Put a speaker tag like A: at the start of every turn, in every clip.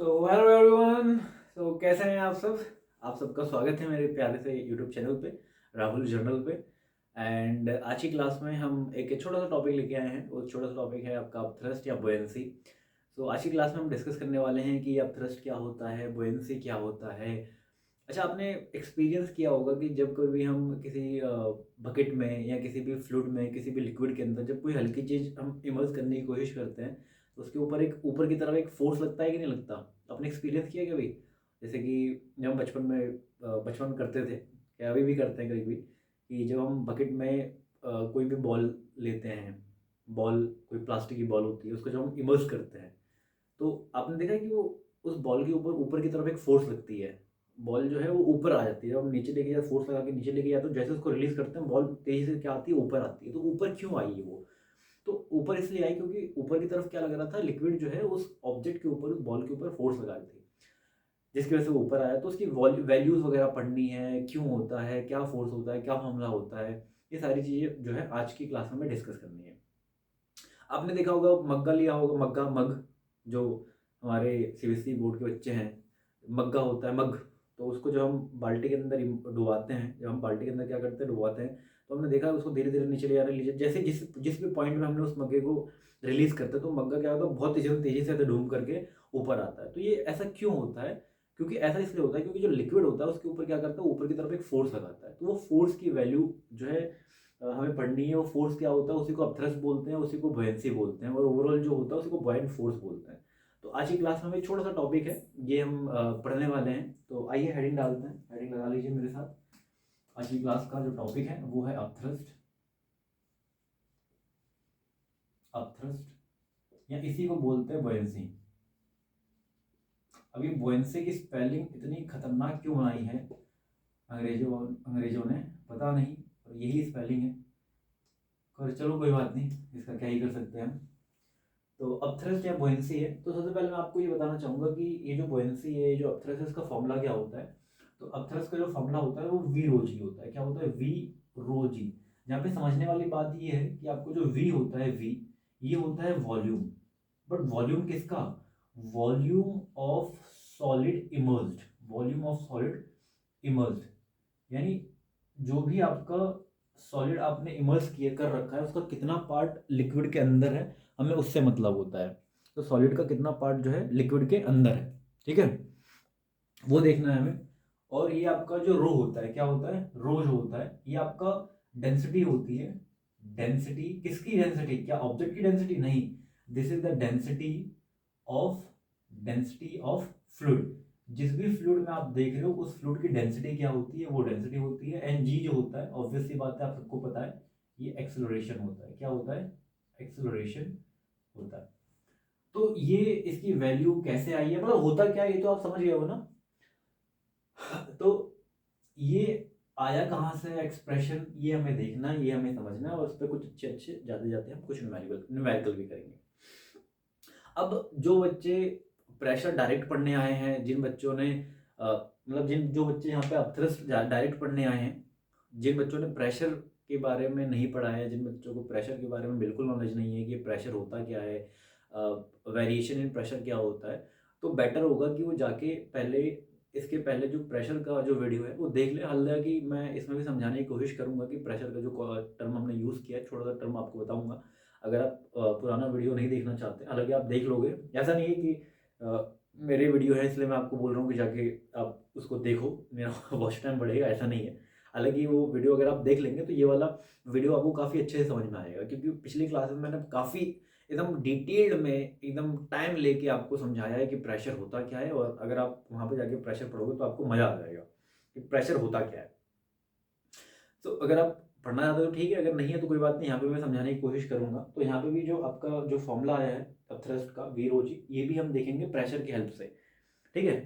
A: Hello everyone. कैसे हैं आप सब? आप सबका स्वागत है मेरे प्यारे से यूट्यूब चैनल पे, राहुल जर्नल पे। एंड आज की क्लास में हम एक छोटा सा टॉपिक लेके आए हैं। वो छोटा सा टॉपिक है आपका थ्रस्ट या बुयंसी। आज की क्लास में हम डिस्कस करने वाले हैं कि अब थ्रस्ट क्या होता है, बुयंसी क्या होता है। अच्छा, आपने एक्सपीरियंस किया होगा कि जब कभी भी हम किसी बकेट में या किसी भी फ्लूइड में, किसी भी लिक्विड के अंदर जब कोई हल्की चीज़ हम इमर्स करने की कोशिश करते हैं तो उसके ऊपर ऊपर की तरफ एक फोर्स लगता है कि नहीं लगता? आपने एक्सपीरियंस किया कभी? जैसे कि जब हम बचपन में करते थे, या अभी भी करते हैं कभी भी, कि जब हम बकेट में कोई भी बॉल लेते हैं, बॉल कोई प्लास्टिक की बॉल होती है, उसको जब हम इमर्स करते हैं तो आपने देखा है कि वो उस बॉल के ऊपर ऊपर की तरफ एक फोर्स लगती है। बॉल जो है वो ऊपर आ जाती है, जब हम नीचे लेके जाते, फोर्स लगा के नीचे लेके जाते तो जैसे उसको रिलीज करते हैं बॉल तेजी से क्या आती है, ऊपर आती है। तो ऊपर क्यों आई है वो? तो ऊपर इसलिए आई क्योंकि ऊपर की तरफ क्या लग रहा था, लिक्विड जो है उस ऑब्जेक्ट के ऊपर, उस बॉल के ऊपर फोर्स लगा रही थी, जिसकी वजह से वो ऊपर आया। तो उसकी वैल्यूज वगैरह पढ़नी है, क्यों होता है, क्या फोर्स होता है, क्या मामला होता है, ये सारी चीज़ें जो है आज की क्लास में डिस्कस करनी है। आपने देखा होगा, मग्गा लिया होगा, मग्गा मग, जो हमारे सीबीएसई बोर्ड के बच्चे हैं, मग्गा होता है मग। तो उसको जब हम बाल्टी के अंदर डुबाते हैं, जब हम बाल्टी के अंदर क्या करते हैं, डुबाते हैं, तो हमने देखा उसको धीरे धीरे नीचे ले जा रहे लीजिए, जैसे जिस जिस भी पॉइंट में हमने उस मग्गे को रिलीज करते हैं तो मग्गा क्या होता है, बहुत तेजी से डूब करके ऊपर आता है। तो ये ऐसा क्यों होता है? क्योंकि ऐसा इसलिए होता है क्योंकि जो लिक्विड होता है उसके ऊपर क्या करता है, ऊपर की तरफ एक फोर्स लगाता है। तो वो फोर्स की वैल्यू जो है हमें पढ़नी है। वो फोर्स क्या होता है, उसी को अपथ्रस्ट बोलते हैं, उसी को बुयंसी बोलते हैं, और ओवरऑल जो होता है उसी को बुoyant फोर्स बोलते हैं। तो आज की क्लास में एक छोटा सा टॉपिक है, ये हम पढ़ने वाले हैं। तो आइए हेडिंग डालते हैं, हेडिंग लगा लीजिए मेरे साथ। आज की क्लास का जो टॉपिक है वो है अपथ्रस्ट, अपथ्रस्ट या इसी को बोलते हैं बुयंसी। अब ये बुयंसी की स्पेलिंग इतनी खतरनाक क्यों बनाई है अंग्रेजों ने, पता नहीं, और यही स्पेलिंग है। और चलो कोई बात नहीं, इसका क्या ही कर सकते हैं हम। तो अपथ्रस्ट या बुयंसी है, तो सबसे पहले मैं आपको ये बताना चाहूँगा कि ये जो बुयंसी है, ये जो अपथ्रस्ट है, इसका फॉर्मूला क्या होता है। तो अपथ्रस्ट का जो फॉर्मूला होता है वो वी रो जी होता है। क्या होता है? वी रो जी। यहाँ पे समझने वाली बात ये है कि आपको जो वी होता है, वी, ये होता है वॉल्यूम। बट वॉल्यूम किसका? Volume of solid emerged, volume of solid emerged, यानी जो भी आपका सॉलिड आपने इमर्स किए कर रखा है उसका कितना पार्ट लिक्विड के अंदर है, हमें उससे मतलब होता है। तो सॉलिड का कितना पार्ट जो है लिक्विड के अंदर है, ठीक है, वो देखना है हमें। और ये आपका जो रो होता है, क्या होता है, रो जो होता है, ये आपका डेंसिटी होती है। डेंसिटी किसकी? डेंसिटी क्या ऑब्जेक्ट की डेंसिटी? नहीं, this is the density of, density of fluid. जिस भी फ्लूइड में आप देख रहे हो उस फ्लूइड की डेंसिटी क्या होती है, वो डेंसिटी होती है। एंड जी जो होता है, ऑब्वियसली बात है, आप सबको पता है, ये एक्सेलरेशन होता है। क्या होता है? एक्सेलरेशन होता है। तो ये इसकी वैल्यू कैसे आई है, मतलब होता क्या है, ये तो आप समझ गए हो ना। तो ये आया कहाँ से एक्सप्रेशन, ये हमें देखना है, ये हमें समझना है, और उस पर कुछ अच्छे अच्छे जाते जाते हम कुछ न्यूमेरिकल भी करेंगे। अब जो बच्चे प्रेशर डायरेक्ट पढ़ने आए हैं, जिन बच्चों ने मतलब जिन जो बच्चे यहाँ पे अपथ्रस्ट डायरेक्ट पढ़ने आए हैं, जिन बच्चों ने प्रेशर के बारे में नहीं पढ़ा है, जिन बच्चों को प्रेशर के बारे में बिल्कुल नॉलेज नहीं है कि प्रेशर होता क्या है, वेरिएशन इन प्रेशर क्या होता है, तो बेटर होगा कि वो जाके पहले, इसके पहले जो प्रेशर का जो वीडियो है वो देख ले। हालांकि मैं इसमें भी समझाने की कोशिश करूंगा कि प्रेशर का जो टर्म हमने यूज़ किया है, छोटा सा टर्म आपको बताऊंगा। अगर आप पुराना वीडियो नहीं देखना चाहते, हालांकि आप देख लोगे, ऐसा नहीं है कि मेरे वीडियो है इसलिए मैं आपको बोल रहा हूँ कि जाके आप उसको देखो, मेरा वॉच टाइम बढ़ेगा, ऐसा नहीं है। हालांकि वो वीडियो अगर आप देख लेंगे तो ये वाला वीडियो आपको काफ़ी अच्छे से समझ में आएगा, क्योंकि पिछली क्लास में मैंने काफ़ी एकदम डिटेल्ड में, एकदम टाइम लेके आपको समझाया है कि प्रेशर होता क्या है। और अगर आप वहाँ पे जाके प्रेशर पढ़ोगे तो आपको मज़ा आ जाएगा कि प्रेशर होता क्या है। तो अगर आप पढ़ना चाहते हो तो ठीक है, अगर नहीं है तो कोई बात नहीं, यहाँ पे मैं समझाने की कोशिश करूंगा। तो यहाँ पे भी जो आपका जो फॉर्मूला आया है अपथ्रस्ट का, वी रो जी, ये भी हम देखेंगे प्रेशर की हेल्प से, ठीक है।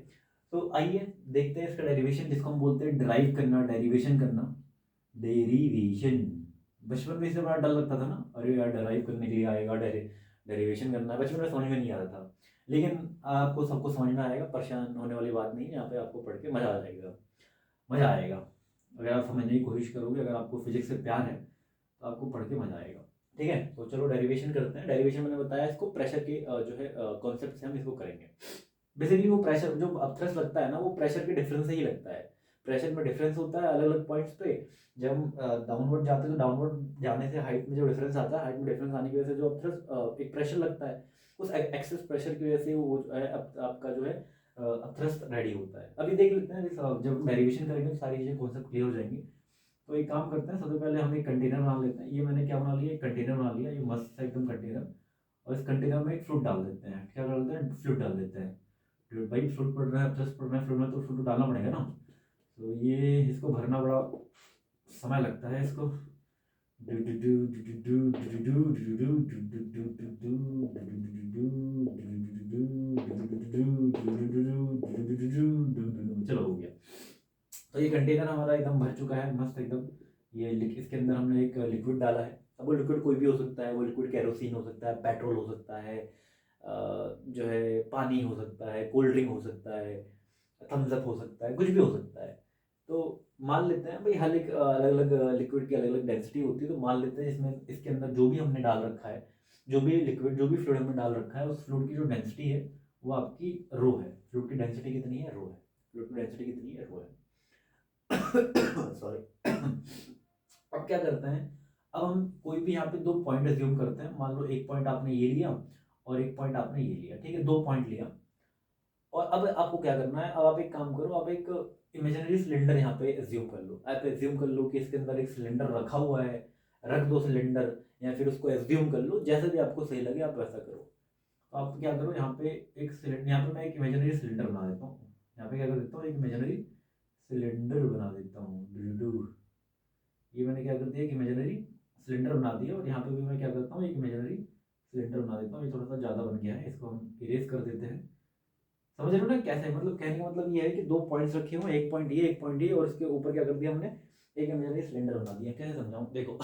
A: तो आइए देखते हैं इसका डेरिवेशन, जिसको हम बोलते हैं ड्राइव करना, डेरिवेशन करना, डेरिवेशन। बचपन में इससे बड़ा डर लगता था ना, अरे यार डराइव करने के लिए आएगा, डेरिवेशन करना है, बचपन में समझ में नहीं आता था। लेकिन आपको सबको समझ में आएगा, परेशान होने वाली बात नहीं है, यहाँ पे आपको पढ़ के मजा आ जाएगा, मजा आएगा। अगर आप समझने की कोशिश करोगे, अगर आपको फिजिक्स से प्यार है तो आपको पढ़ के मजा आएगा, ठीक है। तो चलो डेरिवेशन करते हैं। डेरिवेशन मैंने बताया, इसको प्रेशर के जो है कॉन्सेप्ट से हम इसको करेंगे। बेसिकली वो प्रेशर जो अपथ्रस्ट लगता है ना, वो प्रेशर के डिफरेंस से ही लगता है। प्रेशर में डिफरेंस होता है अलग अलग पॉइंट्स पे। जब हम डाउनवर्ड जाते हैं तो डाउनवर्ड जाने से हाइट में जो डिफरेंस आता है, हाइट में डिफरेंस आने की वजह से जो अपथ्रस्ट एक प्रेशर लगता है, उस एक्सेस प्रेशर की वजह से वो जो है आपका जो है अपथ्रस्ट रेडी होता है। अभी देख लेते हैं जब डेरिवेशन करेंगे सारी चीज़ें कॉन्सेप्ट क्लियर हो जाएंगी। तो एक काम करते हैं, सबसे पहले हम एक कंटेनर बना लेते हैं। ये मैंने क्या बना लिया, एक कंटेनर बना लिया, ये मस्त सा एकदम कंटेनर। और इस कंटेनर में एक फ्लूइड डाल देते हैं। क्या डालते हैं, फ्लूइड डाल देते हैं। फ्लूइड भाई, फ्लूइड पड़ रहा है, प्लस पड़ रहा है, फ्लूइड में तो फ्लूइड तो डालना पड़ेगा ना। तो ये इसको भरना बड़ा समय लगता है इसको। चलो हो गया। तो ये कंटेनर हमारा एकदम भर चुका है मस्त एकदम। ये इसके अंदर हमने एक लिक्विड डाला है। अब वो लिक्विड कोई भी हो सकता है, वो लिक्विड केरोसिन हो सकता है, पेट्रोल हो सकता है, जो है पानी हो सकता है, कोल्ड ड्रिंक हो सकता है, थम्स अप हो सकता है, कुछ भी हो सकता है। तो मान लेते हैं भाई, हर एक अलग अलग लिक्विड की अलग अलग डेंसिटी होती है। तो मान लेते हैं इसमें इसके अंदर जो भी हमने डाल रखा है, जो भी लिक्विड जो भी फ्लूइड हमने डाल रखा है, उस फ्लूइड की जो डेंसिटी है वो आपकी रो है। फ्लूइड की डेंसिटी कितनी है, रो है। फ्लूइड की डेंसिटी कितनी है, रो है। सॉरी। अब क्या करते हैं, अब हम कोई भी यहाँ पे दो पॉइंट एज्यूम करते हैं। मान लो एक पॉइंट आपने ये लिया और एक पॉइंट आपने ये लिया, ठीक है, दो पॉइंट लिया। और अब आपको क्या करना है, अब आप एक काम करो, आप एक इमेजिनरी सिलेंडर यहाँ पे एज्यूम कर लो। आप एज्यूम कर लो कि इसके अंदर एक सिलेंडर रखा हुआ है, रख दो सिलेंडर, या फिर उसको एज्यूम कर लो, जैसे भी आपको सही लगे आप वैसा करो। तो आप क्या करो, यहाँ पे एक सिलेंडर, यहाँ पे मैं एक इमेजिनरी सिलेंडर बना देता हूँ। यहाँ पे क्या कर देता हूँ, एक इमेजिनरी सिलेंडर बना देता हूँ। ये मैंने क्या कर दिया, एक इमेजिनरी सिलेंडर बना दिया। और यहाँ पे भी मैं क्या करता हूँ, एक इमेजिनरी सिलेंडर बना देता हूँ। ये थोड़ा सा ज़्यादा बन गया है, इसको हम इरेज कर देते हैं। समझ रहे हो ना कैसे, मतलब कहने का मतलब ये है कि दो पॉइंट्स रखे हुए, एक पॉइंट ये, एक पॉइंट ये, और उसके ऊपर क्या कर दिया हमने, एक इमेजिनरी सिलेंडर बना दिया। कैसे समझाऊं, देखो।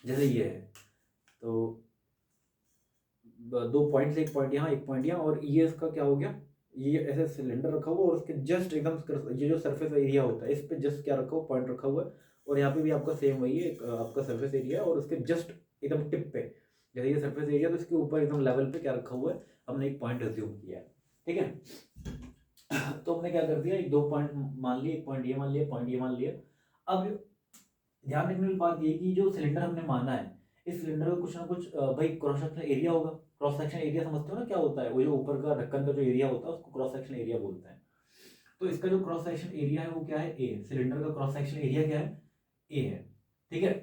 A: जैसे ये है, तो दो पॉइंट्स, एक पॉइंट यहाँ, एक पॉइंट यहाँ, और ये इसका क्या हो गया, ये ऐसे सिलेंडर रखा हुआ और उसके जस्ट एकदम ये जो सरफेस एरिया होता है, इस पे जस्ट क्या रखा हुआ, पॉइंट रखा हुआ है। और यहाँ पे भी आपका सेम वही है, आपका सरफेस एरिया, और उसके जस्ट एकदम टिप पे, जैसे ये सरफेस एरिया, तो इसके ऊपर एकदम लेवल पे क्या रखा हुआ है, हमने एक पॉइंट एज्यूम किया है। ठीक है। तो हमने क्या कर दिया, एक दो पॉइंट मान लिए, एक पॉइंट ये मान लिया, पॉइंट ये मान लिया। अब ध्यान रखने वाली बात ये कि जो सिलेंडर हमने माना है, इस सिलेंडर का कुछ ना कुछ भाई क्रॉस सेक्शन एरिया होगा। क्रॉस सेक्शन एरिया समझते हो ना क्या होता है, वो जो ऊपर का ढक्कन का जो एरिया होता है उसको क्रॉस सेक्शन एरिया बोलते हैं। तो इसका जो क्रॉस सेक्शन एरिया है वो क्या है, ए। सिलेंडर का क्रॉस सेक्शन एरिया क्या है, ए है। ठीक है।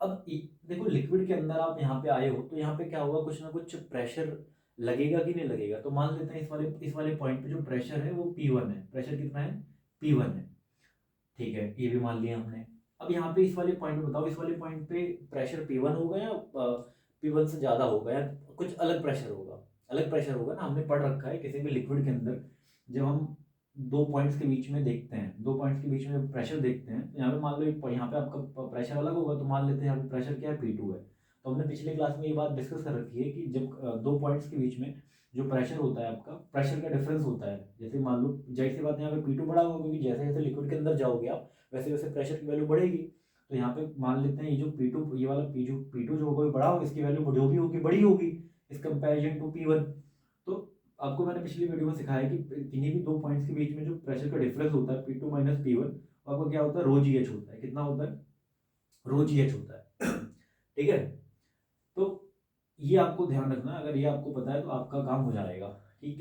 A: अब देखो, लिक्विड के अंदर आप यहाँ पे आए हो, तो यहाँ पे क्या होगा, कुछ ना कुछ प्रेशर लगेगा कि नहीं लगेगा। तो मान लेते हैं इस वाले पॉइंट पे जो प्रेशर है वो P1 है। प्रेशर कितना है, P1 है। ठीक है, ये भी मान लिया हमने। अब यहाँ पे इस वाले पॉइंट पे बताओ, इस वाले पॉइंट पे प्रेशर P1 होगा या P1 से ज़्यादा होगा, या कुछ अलग प्रेशर होगा। अलग प्रेशर होगा ना, हमने पढ़ रखा है किसी भी लिक्विड के अंदर, जब हम दो पॉइंट्स के बीच में देखते हैं, दो पॉइंट्स के बीच में प्रेशर देखते हैं, तो यहाँ पे मान लो यहाँ पे आपका प्रेशर अलग होगा। तो मान लेते हैं यहाँ पे प्रेशर क्या है, P2 है। तो हमने पिछले क्लास में ये बात डिस्कस कर रखी है कि जब दो पॉइंट्स के बीच में जो प्रेशर होता है, आपका प्रेशर का डिफरेंस होता है। जैसे मान लो, जाहिर सी बात है यहाँ पे P2 बड़ा होगा, क्योंकि जैसे जैसे लिक्विड के अंदर जाओगे आप, वैसे वैसे प्रेशर की वैल्यू बढ़ेगी। तो यहाँ पे मान लेते हैं ये जो P2, ये वाला P2 जो होगा बड़ा होगा, इसकी वैल्यू जो भी होगी बड़ी होगी इस कंपेरिजन टू P1। तो आपको मैंने पिछली वीडियो में सिखाया कि किन्हीं भी दो पॉइंट्स के बीच में जो प्रेशर का डिफरेंस होता है P2 माइनस P1, आपको क्या होता है, रो जी एच होता है। कितना होता है, रो जी एच होता है। ठीक है। तो ये आपको ध्यान रखना, अगर ये आपको पता है तो आपका काम हो जाएगा कि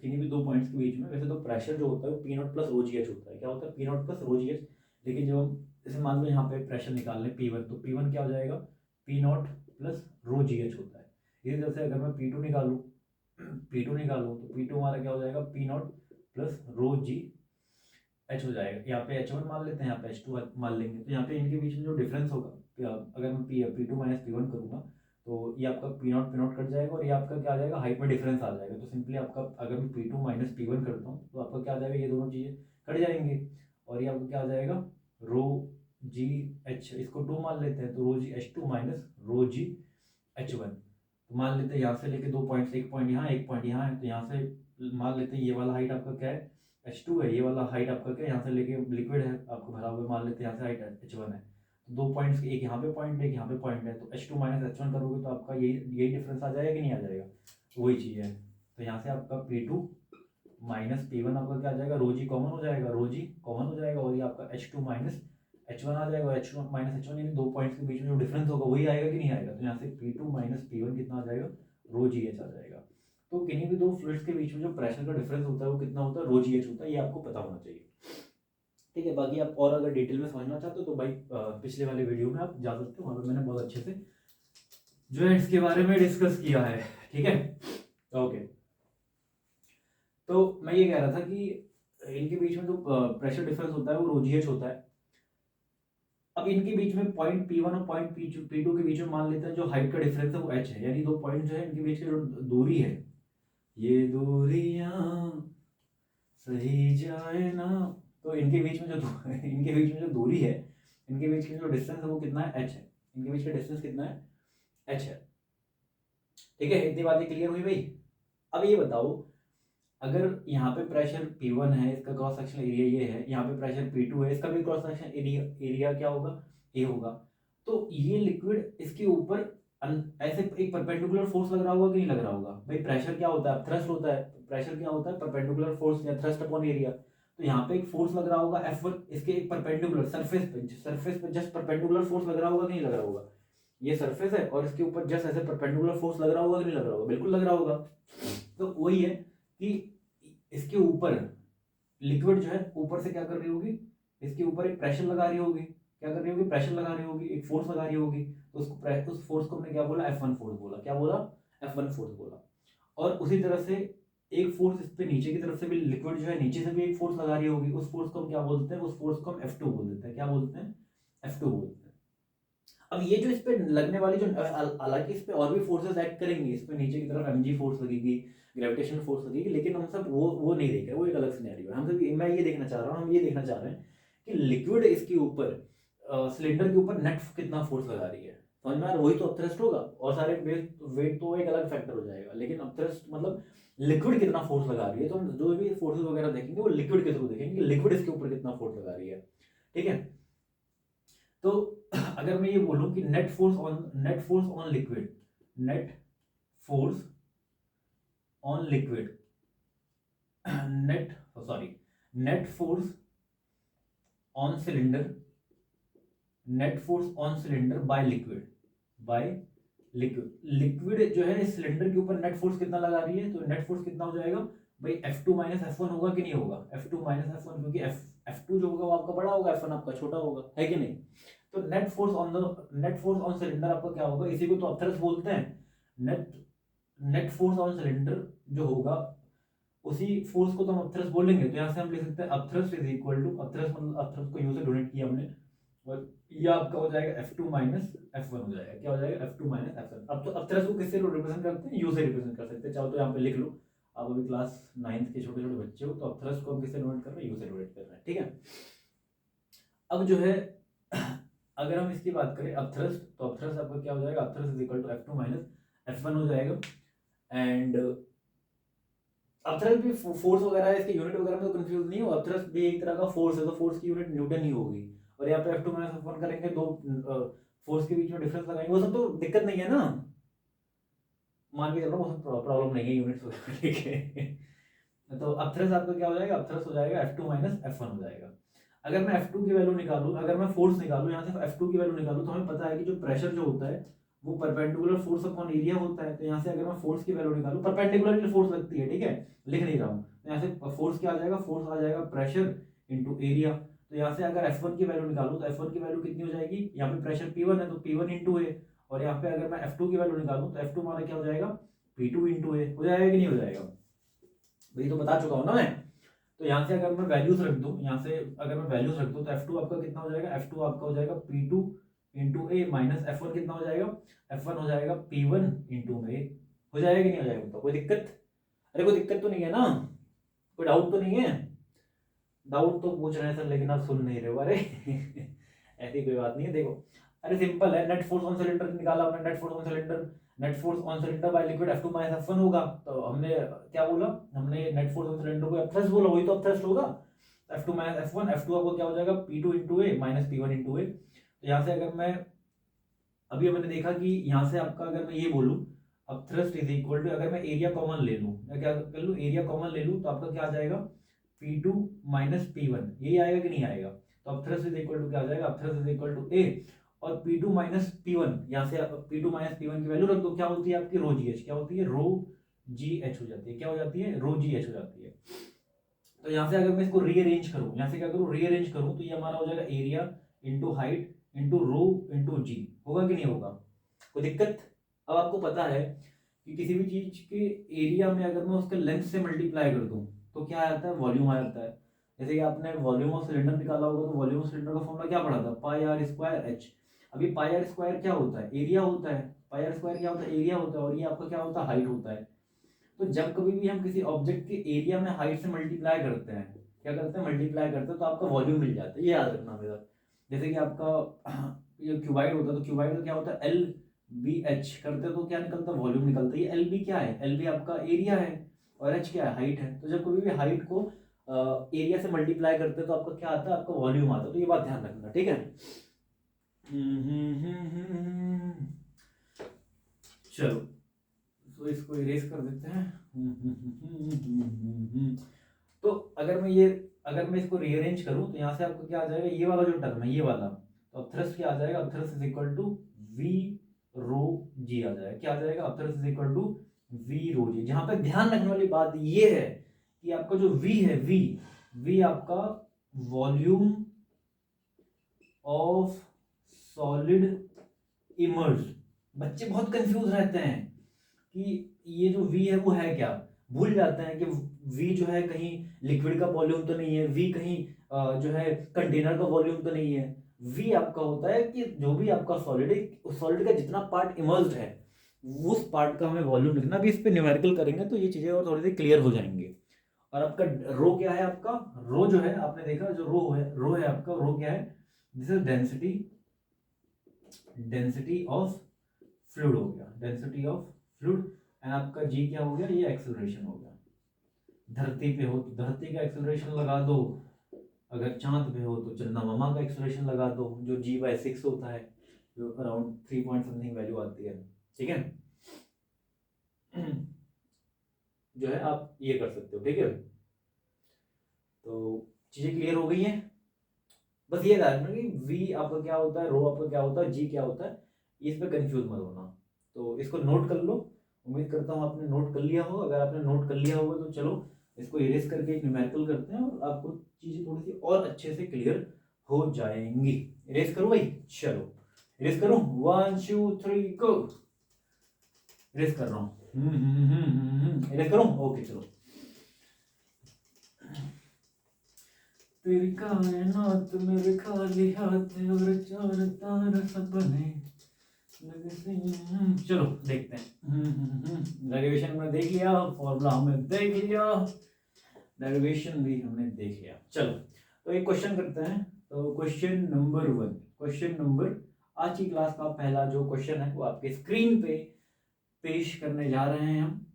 A: किन्हीं भी दो पॉइंट्स के बीच में, वैसे तो प्रेशर जो होता है वो P not plus row ji H होता है। क्या होता है, P not plus row ji H. लेकिन जब हम जैसे मान लो यहाँ पे प्रेशर निकाल लें P1, तो P1 क्या हो जाएगा, P not plus row ji H होता है। इसी तरह से अगर मैं P2 निकालूँ, P2 निकालूँ तो P2 हमारा क्या हो जाएगा, P not plus row ji H हो जाएगा। यहाँ पे H1 मान लेते हैं, यहाँ पे H2 मान लेंगे। तो यहाँ पे इनके बीच में जो डिफरेंस होगा, अगर मैं P2 माइनस P1 करूँगा, तो ये आपका पी नॉट कट जाएगा, और ये आपका क्या आ जाएगा, हाइट में डिफरेंस आ जाएगा। तो सिंपली आपका, अगर मैं P2 माइनस P1 करता हूँ तो आपका क्या आ जाएगा, ये दोनों चीज़ें कट जाएंगे, और ये आपका क्या आ जाएगा, रो जी एच, इसको 2 मान लेते हैं, तो रो जी H2 माइनस रो जी H1। तो मान लेते हैं यहाँ से लेके दो पॉइंट्स, एक पॉइंट यहाँ, एक पॉइंट यहाँ है, तो यहाँ से मान लेते हैं ये वाला हाइट आपका क्या है, H2 है। ये वाला हाइट आपका क्या है, यहाँ से लेके लिक्विड है आपको भरा हुआ, मान लेते हैं यहाँ से हाइट H1 है। तो दो पॉइंट्स, एक यहाँ पे पॉइंट है, एक यहाँ पे पॉइंट है, तो H2 माइनस H1 करोगे तो आपका यही यही डिफरेंस आ जाएगा कि नहीं आ जाएगा, वही चीज़ है। तो यहाँ से आपका P2 माइनस P1 आपका क्या आ जाएगा, रो जी कॉमन हो जाएगा, रो जी कॉमन हो जाएगा, और ये आपका H2 माइनस H1 आ जाएगा, H2 माइनस H1 यानी दो पॉइंट्स के बीच में जो डिफरेंस होगा वही आएगा कि नहीं आएगा। तो यहाँ से P2 माइनस P1 कितना आ जाएगा, रो जी एच आ जाएगा। तो किन्हीं भी दो फ्लूइड्स के बीच में जो प्रेशर का डिफरेंस होता है वो कितना होता है, रो जी एच होता है, ये आपको पता होना चाहिए। ठीक है, बाकी आप और अगर डिटेल में समझना चाहते हो तो भाई पिछले वाले वीडियो में आप जा सकते हो, वहाँ पर मैंने बहुत अच्छे से जो है इसके बारे में डिस्कस किया है। ठीक है, ओके। तो मैं ये कह रहा था कि इनके बीच में जो प्रेशर डिफरेंस होता है वो रो जी एच होता है। अब इनके बीच में पॉइंट P1 और पॉइंट P2 के बीच में मान लेते हैं जो हाइट का डिफरेंस है वो h है, यानी दो पॉइंट जो है इनके बीच की जो दूरी है, ये दूरियां सही जाए ना, तो इनके बीच में जो इनके बीच में जो दूरी है, इनके बीच की जो डिस्टेंस है वो कितना है, h है। इनके बीच का डिस्टेंस कितना है, h है। ठीक है, इतनी बातें क्लियर हुई भाई। अब ये बताओ, अगर यहाँ पे प्रेशर P1 है, इसका क्रॉस सेक्शन एरिया ये है, यहाँ पे प्रेशर P2 है, इसका भी क्रॉस सेक्शन एरिया क्या होगा, ए होगा। तो ये लिक्विड इसके ऊपर ऐसे एक परपेंडिकुलर फोर्स लग रहा होगा कि नहीं लग रहा होगा भाई। प्रेशर क्या होता है, थ्रस्ट होता है। प्रेशर क्या होता है, परपेंडिकुलर फोर्स या थ्रस्ट अपॉन एरिया। तो यहाँ पे एक फोर्स लग रहा होगा F1, इसके एक परपेंडिकुलर सरफेस पे जस्ट परपेंडिकुलर फोर्स लग रहा होगा कि नहीं लग रहा होगा। ये सरफेस है और इसके ऊपर जस्ट ऐसे परपेंडिकुलर फोर्स लग रहा होगा कि नहीं लग रहा होगा, बिल्कुल लग रहा होगा। तो वही है कि इसके ऊपर लिक्विड जो है ऊपर से क्या कर रही होगी, इसके ऊपर एक प्रेशर लगा रही होगी। क्या कर रही होगी, प्रेशर लगा रही होगी, एक फोर्स लगा रही होगी। तो उसको उस फोर्स को हमने क्या बोला, F1 फोर्स बोला। क्या बोला, F1 फोर्स बोला। और उसी तरह से एक फोर्स इस पे नीचे की तरफ से भी लिक्विड जो है नीचे से भी एक फोर्स लगा रही होगी। उस फोर्स को हम क्या बोलते हैं, उस फोर्स को हम F2 बोल देते हैं। क्या बोलते हैं, F2 बोलते हैं। अब ये जो इस पे लगने वाली जो, हालांकि इस पे और भी फोर्सेस एक्ट करेंगी, इस पे नीचे की तरफ mg फोर्स लगेगी, ग्रेविटेशन फोर्स लगेगी, लेकिन हम सब वो नहीं देख रहे, वो एक अलग सिनेरियो है। हम सब मैं ये देखना चाह रहा हूँ, हम ये देखना चाह रहे हैं कि लिक्विड इसके ऊपर सिलेंडर के ऊपर नेट कितना फोर्स लगा रही है। समझ में आ रहा है, वही तो अपथ्रस्ट होगा, और सारे वेट तो एक अलग फैक्टर हो जाएगा, लेकिन अपथ्रस्ट मतलब लिक्विड कितना फोर्स लगा रही है। तो हम जो भी फोर्सेस वगैरह देखेंगे वो लिक्विड के थ्रू देखेंगे कि लिक्विड इसके ऊपर कितना फोर्स लगा रही है। ठीक है, तो अगर मैं ये बोलूं कि net force on liquid, net force on liquid, net force on cylinder, net force on cylinder by liquid जो है सिलेंडर के ऊपर नेट फोर्स कितना लगा रही है। तो नेट फोर्स कितना हो जाएगा भाई, F2 माइनस F1 होगा कि नहीं होगा, F2 माइनस F1, क्योंकि F2 जो होगा वो आपका बड़ा होगा, F1 आपका छोटा होगा, है कि नहीं। तो नेट फोर्स ऑन सिलेंडर आपका क्या होगा, इसी को तो अपथ्रस्ट बोलते हैं। नेट फोर्स ऑन सिलेंडर जो होगा उसी फोर्स को तो हम अपथ्रस्ट बोलेंगे। तो यहाँ से हम लिख सकते हैं upthrust is equal to, upthrust मतलब अपथ्रस्ट को यू से डोनेट किया हमने, और ये आपका हो जाएगा F2 माइनस F1 हो जाएगा। क्या हो जाएगा, F2 माइनस F1। अब तो अपथ्रस्ट को किससे रिप्रेजेंट करते हैं, यू से रिप्रेजेंट कर सकते हैं। चाहो तो यहाँ पे लिख लो, आप अभी क्लास 9th के छोटे छोटे बच्चे हो, तो अपथ्रस्ट को हम किससे डोनेट कर रहे हैं, यू से डोनेट कर रहे हैं। ठीक है, अब जो है अगर हम इसकी बात करें अपथ्रस्ट, तो अपथ्रस्ट आपका क्या हो जाएगा, upthrust is equal to F2 minus F1 हो जाएगा। एंड अपथ्रस्ट भी फोर्स वगैरह है, इसके यूनिट वगैरह में तो कंफ्यूज नहीं हो, अपथ्रस्ट भी एक तरह का फोर्स है, तो फोर्स की यूनिट न्यूटन ही होगी। और यहाँ पे F2 माइनस F1 करेंगे, दो फोर्स के बीच में डिफरेंस लगाएंगे, वो सब तो दिक्कत नहीं है ना, मान के चलो वो सब प्रॉब्लम नहीं है यूनिट्स वगैरह लेके। तो अपथ्रस्ट आपका क्या हो जाएगा, अपथ्रस्ट हो जाएगा F2 माइनस F1 हो जाएगा। अगर मैं F2 की वैल्यू निकालूं, अगर मैं फोर्स निकालूं यहाँ से F2 की वैल्यू निकालूं, तो हमें पता है कि जो प्रेशर जो होता है वो परपेंडिकुलर फोर्स अपॉन एरिया होता है। तो यहाँ से अगर मैं फोर्स की वैल्यू निकालूं, परपेंडिकुलर फोर्स लगती है, ठीक है, लिख नहीं रहा हूँ। तो यहाँ से फोर्स क्या आ जाएगा, फोर्स आ जाएगा प्रेशर इंटू एरिया। तो यहाँ से अगर F1 की वैल्यू निकालूं, तो F1 की वैल्यू कितनी हो जाएगी, यहाँ पे प्रेशर P1 है तो P1 इंटू ए, और यहाँ पे अगर मैं F2 की वैल्यू निकालूं तो F2 माना क्या हो जाएगा, P2 इंटू ए। हो जाएगा कि नहीं हो जाएगा, भाई तो बता चुका हूँ ना मैं। तो यहाँ से अगर मैं वैल्यूज रख दूं, यहाँ से अगर मैं वैल्यूज रख दूं, तो F2 आपका कितना हो जाएगा, F2 आपका हो जाएगा P2 इंटू ए माइनस F1 कितना हो जाएगा, F1 हो जाएगा P1 इंटू ए। हो जाएगा कि नहीं हो जाएगा, तो कोई दिक्कत, अरे कोई दिक्कत तो नहीं है ना, कोई डाउट तो नहीं है। डाउट तो पूछ रहे हैं सर, लेकिन आप सुन नहीं रहे हो। अरे ऐसी कोई बात नहीं है, देखो अरे सिंपल है, नेट फोर्स ऑन सिलेंडर निकाला हमने, net force on cylinder, net force on cylinder by liquid F2 minus F1 होगा। तो हमने क्या बोला, हमने नेट फोर्स ऑन सिलेंडर को अपथ्रस्ट बोला, वही तो अपथ्रस्ट होगा। F2 माइनस F1, F2 आपको क्या हो जाएगा, P2 इंटू ए माइनस P1 इंटू ए। तो यहाँ से अगर मैं, अभी मैंने देखा कि यहाँ से आपका अगर मैं ये बोलूँ अब थ्रस्ट इज इक्वल टू, अगर मैं एरिया कॉमन ले लूँ, मैं क्या कर लूँ, एरिया कॉमन ले लूँ, तो आपका क्या आ जाएगा, P2 माइनस P1, यही आएगा कि नहीं आएगा। तो अब थ्रस्ट इज इक्वल टू क्या आ जाएगा, अब thrust is equal to A, और P2 माइनस P1, यहाँ से P2 माइनस P1 की वैल्यू रख दो, क्या होती है आपकी रो जी एच, क्या होती है रो जी एच हो जाती है, क्या हो जाती है रो जी एच हो जाती है। तो यहाँ से अगर मैं इसको रीअरेंज करूँ, यहाँ से क्या करूँ रीअरेंज करूँ, तो ये हमारा हो जाएगा area into height into rho into g, होगा कि नहीं होगा, कोई दिक्कत। अब आपको पता है कि किसी भी चीज के एरिया में अगर मैं उसके लेंथ से मल्टीप्लाई कर दूं तो क्या आता है, वॉल्यूम आ जाता है। जैसे कि आपने वॉल्यूम ऑफ सिलेंडर निकाला होगा, तो वॉल्यूम ऑफ सिलेंडर का फॉर्मूला क्या पढ़ा था, पाई आर स्क्वायर एच। अभी पाई आर स्क्वायर क्या होता है, एरिया होता है, पाई आर स्क्वायर क्या होता है, एरिया होता है, और ये आपका क्या होता है, हाइट होता है। तो जब कभी भी हम किसी ऑब्जेक्ट के एरिया में हाइट से मल्टीप्लाई करते हैं, क्या करते हैं, मल्टीप्लाई करते हैं, तो आपका वॉल्यूम मिल जाता है, ये याद रखना मेरा। जैसे कि आपका ये क्यूबाइड होता है, तो क्यूबाइड का क्या होता है, एल बी एच करते हैं, तो क्या निकलता है, वॉल्यूम निकलता है। ये एल बी क्या है, एल बी आपका एरिया है, और एच क्या है, हाइट है। तो जब कभी भी हाइट को एरिया से मल्टीप्लाई करते हैं, तो आपका क्या आता है, आपका वॉल्यूम आता है। तो ये बात ध्यान रखना, ठीक है। चलो, तो इसको इरेज कर देते हैं। तो अगर मैं इसको रीअरेंज करूं, तो यहाँ से आपको क्या आ जाएगा, ये वाला जो टर्म है, ये वाला, तो अब थ्रस्ट क्या आ जाएगा, अब thrust is equal to V rho g आ जाएगा, क्या आ जाएगा, अब thrust is equal to V rho g. जहां पे ध्यान रखने वाली बात ये है कि आपका जो वी है, वी आपका वॉल्यूम ऑफ सॉलिड इमर्ज। बच्चे बहुत कंफ्यूज रहते हैं कि ये जो वी है वो है क्या, भूल जाते हैं कि वी जो है कहीं लिक्विड का वॉल्यूम तो नहीं है, वी कहीं जो है कंटेनर का वॉल्यूम तो नहीं है। वी आपका होता है कि जो भी आपका सॉलिड है, उस सॉलिड का जितना पार्ट इमर्ज्ड है, उस पार्ट का हमें वॉल्यूम लिखना। अभी इस पे न्यूमेरिकल करेंगे तो ये चीजें और थोड़ी सी क्लियर हो जाएंगी। और आपका रो क्या है, आपका रो जो है, आपने देखा जो रो है आपका, रो क्या है, this is density of fluid हो गया, डेंसिटी ऑफ फ्लूइड। एंड आपका जी क्या हो गया, ये एक्सेलरेशन हो गया। धरती पे हो तो धरती का एक्सेलरेशन लगा दो, अगर चांद पे हो तो चंदा मामा का एक्सेलरेशन लगा दो, जो G/6 होता है, जो अराउंड 3 पॉइंट समथिंग वैल्यू आती है, ठीक है। जो है आप ये कर सकते हो, ठीक है। तो चीजें क्लियर हो गई हैं। बस ये ध्यान रखना कि वी आपका क्या होता है, रो आपका क्या होता है, जी क्या होता है, इस पे कंफ्यूज मत होना। तो इसको नोट कर लो। उम्मीद करता हूँ आपने नोट कर लिया हो। अगर आपने नोट कर लिया होगा तो चलो इसको इरेज करके एक न्यूमेरिकल करते हैं, और आपको चीजें थोड़ी सी और अच्छे से क्लियर हो जाएंगी। इरेज करूँ भाई, चलो इरेज करूँ, 1 2 3 गो। इरेज कर रहा हूँ, इरेज करूँ, ओके चलो। तेरी कायनात मेरे खाली हाथ और चार तार सपने। चलो देखते हैं। डेरिवेशन हमने देख लिया, फॉर्मूला हमने देख लिया, डेरिवेशन भी हमने देख लिया। चलो तो एक क्वेश्चन करते हैं। तो क्वेश्चन नंबर 1, क्वेश्चन नंबर आज की क्लास का पहला जो क्वेश्चन है वो आपके स्क्रीन पे पेश करने जा रहे हैं हम।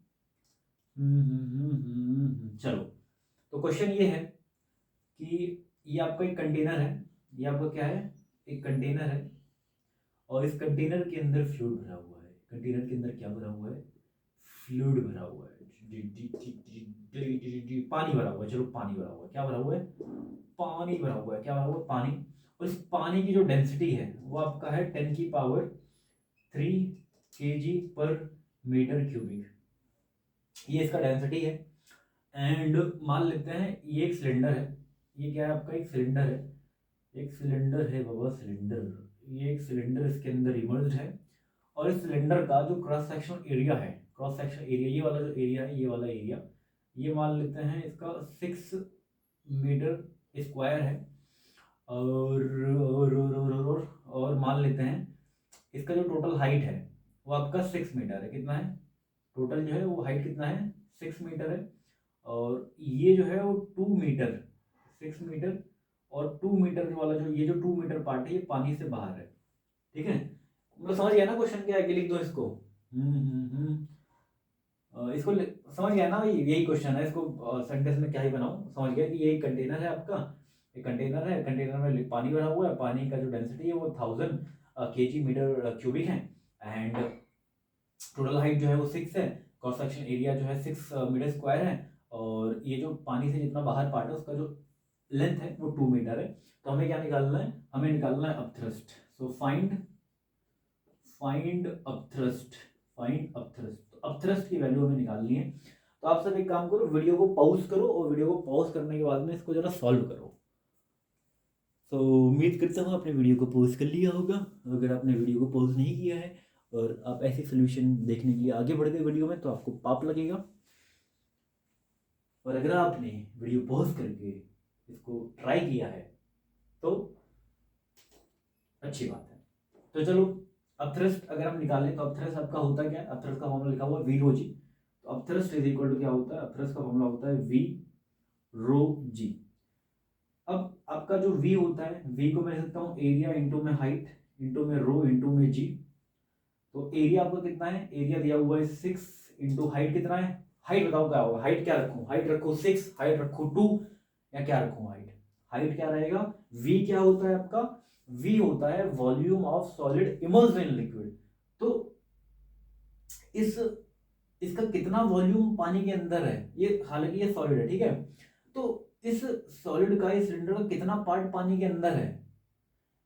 A: चलो तो क्वेश्चन ये है कि ये आपका एक कंटेनर है, ये आपका क्या है, एक कंटेनर है, और इस कंटेनर के अंदर फ्लूइड भरा हुआ है। कंटेनर के अंदर क्या भरा हुआ है, फ्लूइड भरा हुआ है, पानी भरा हुआ है। चलो पानी भरा हुआ है, क्या भरा हुआ है, पानी भरा हुआ है, क्या भरा हुआ है, पानी। और इस पानी की जो डेंसिटी है वो आपका है 10⁻³ kg/m³। ये इसका डेंसिटी है। एंड मान लेते हैं ये एक सिलेंडर है, ये क्या है आपका, एक सिलेंडर है, एक सिलेंडर है बाबा, सिलेंडर, ये एक सिलेंडर इसके अंदर इमर्ज्ड है। और इस सिलेंडर का जो क्रॉस सेक्शन एरिया है, क्रॉस सेक्शन एरिया, ये वाला जो एरिया है, ये वाला एरिया, ये मान लेते हैं इसका 6 मीटर स्क्वायर है। और मान लेते हैं इसका जो टोटल हाइट है वो आपका 6 मीटर है। कितना है टोटल जो है वो हाइट कितना है, 6 मीटर है। और ये जो है वो 2 मीटर, 6 मीटर और 2 मीटर वाला जो ये जो 2 मीटर पार्ट है ये पानी से बाहर है, ठीक है। मतलब समझ गया ना क्वेश्चन क्या है, कि लिख दो इसको। इसको समझ गया ना भाई, यही क्वेश्चन है, इसको सेंटेंस में क्या ही बनाऊं, समझ गया कि ये एक कंटेनर है आपका, एक कंटेनर है, कंटेनर में पानी भरा हुआ है, पानी का जो डेंसिटी है वो 1000 kg/m³ है। एंड टोटल हाइट जो है वो 6 है, क्रॉस सेक्शन एरिया जो है 6 मीटर स्क्वायर है, और ये जो पानी से जितना बाहर पार्ट है उसका जो लेंथ है वो 2 मीटर है। तो हमें क्या निकालना है, हमें निकालना है अपथ्रस्ट। सो फाइंड अपथ्रस्ट, तो अपथ्रस्ट की वैल्यू हमें निकालनी है। तो आप सब एक काम करो, वीडियो को पॉज करो और वीडियो को पॉज करने के बाद में इसको जरा सॉल्व करो। तो उम्मीद करता हूँ आपने वीडियो को पॉज कर लिया होगा। अगर आपने वीडियो को पॉज नहीं किया है और आप ऐसे सोल्यूशन देखने के लिए आगे बढ़ गए वीडियो में तो आपको पाप लगेगा, और अगर आपने वीडियो पॉज करके इसको ट्राई किया है तो अच्छी बात है। तो चलो, अपथ्रस्ट अगर हम निकालें तो अपथ्रस्ट आपका होता क्या है, अपथ्रस्ट का फॉर्मूला लिखा हुआ है वी रो जी। तो अपथ्रस्ट इज इक्वल टू क्या होता है, अपथ्रस्ट का फॉर्मूला होता है वी रो जी। अब आपका जो v होता है, v को मैं लिख सकता हूँ एरिया इंटू में हाइट इंटू में रो इंटू में जी। तो एरिया आपको कितना है, एरिया दिया हुआ है 6 इंटू हाइट कितना है, हाइट बताओ क्या होगा, हाइट क्या रखूं, हाइट रखूं 6, हाइट रखूं 2, या क्या रखूं हाइट, हाइट क्या रहेगा, v क्या होता है आपका, v होता है volume of solid immersed in liquid. तो इस इसका कितना वॉल्यूम पानी के अंदर है, ये हालांकि ये सॉलिड है, ठीक है, तो इस सॉलिड का, इस सिलेंडर का कितना पार्ट पानी के अंदर है,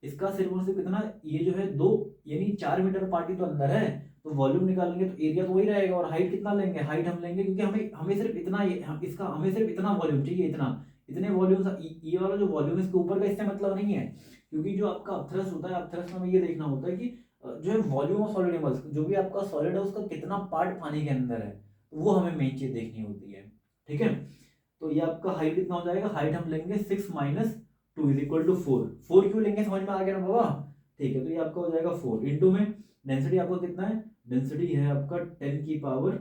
A: इसका सिर्फ और सिर्फ कितना, ये जो है 2 यानी 4 मीटर पार्ट ही तो अंदर है। तो वॉल्यूम निकालेंगे तो एरिया तो वही रहेगा, और हाइट कितना लेंगे, हाइट हम लेंगे क्योंकि हमें हमें सिर्फ इतना, इसका हमें सिर्फ इतना वॉल्यूम चाहिए, इतना, इतने वॉल्यूम, ये वाला जो वॉल्यूम इसके ऊपर का, इससे मतलब नहीं है, क्योंकि जो आपका अपथ्रस्ट होता है, अपथ्रस्ट में हमें ये देखना होता है कि जो है वॉल्यूम ऑफ सॉलिड इमल्स, जो भी आपका सॉलिड है उसका कितना पार्ट पानी के अंदर है, तो वो हमें मेन चीज देखनी होती है, ठीक है। तो ये आपका हाइट कितना हो जाएगा, हाइट हम लेंगे 6 माइनस 2 इज इक्वल टू 4, 4 क्यों लेंगे समझ में आ गया ना बाबा, ठीक है। तो ये आपका हो जाएगा 4 इंटू में डेंसिटी आपका कितना है, डेंसिटी है आपका 10⁻³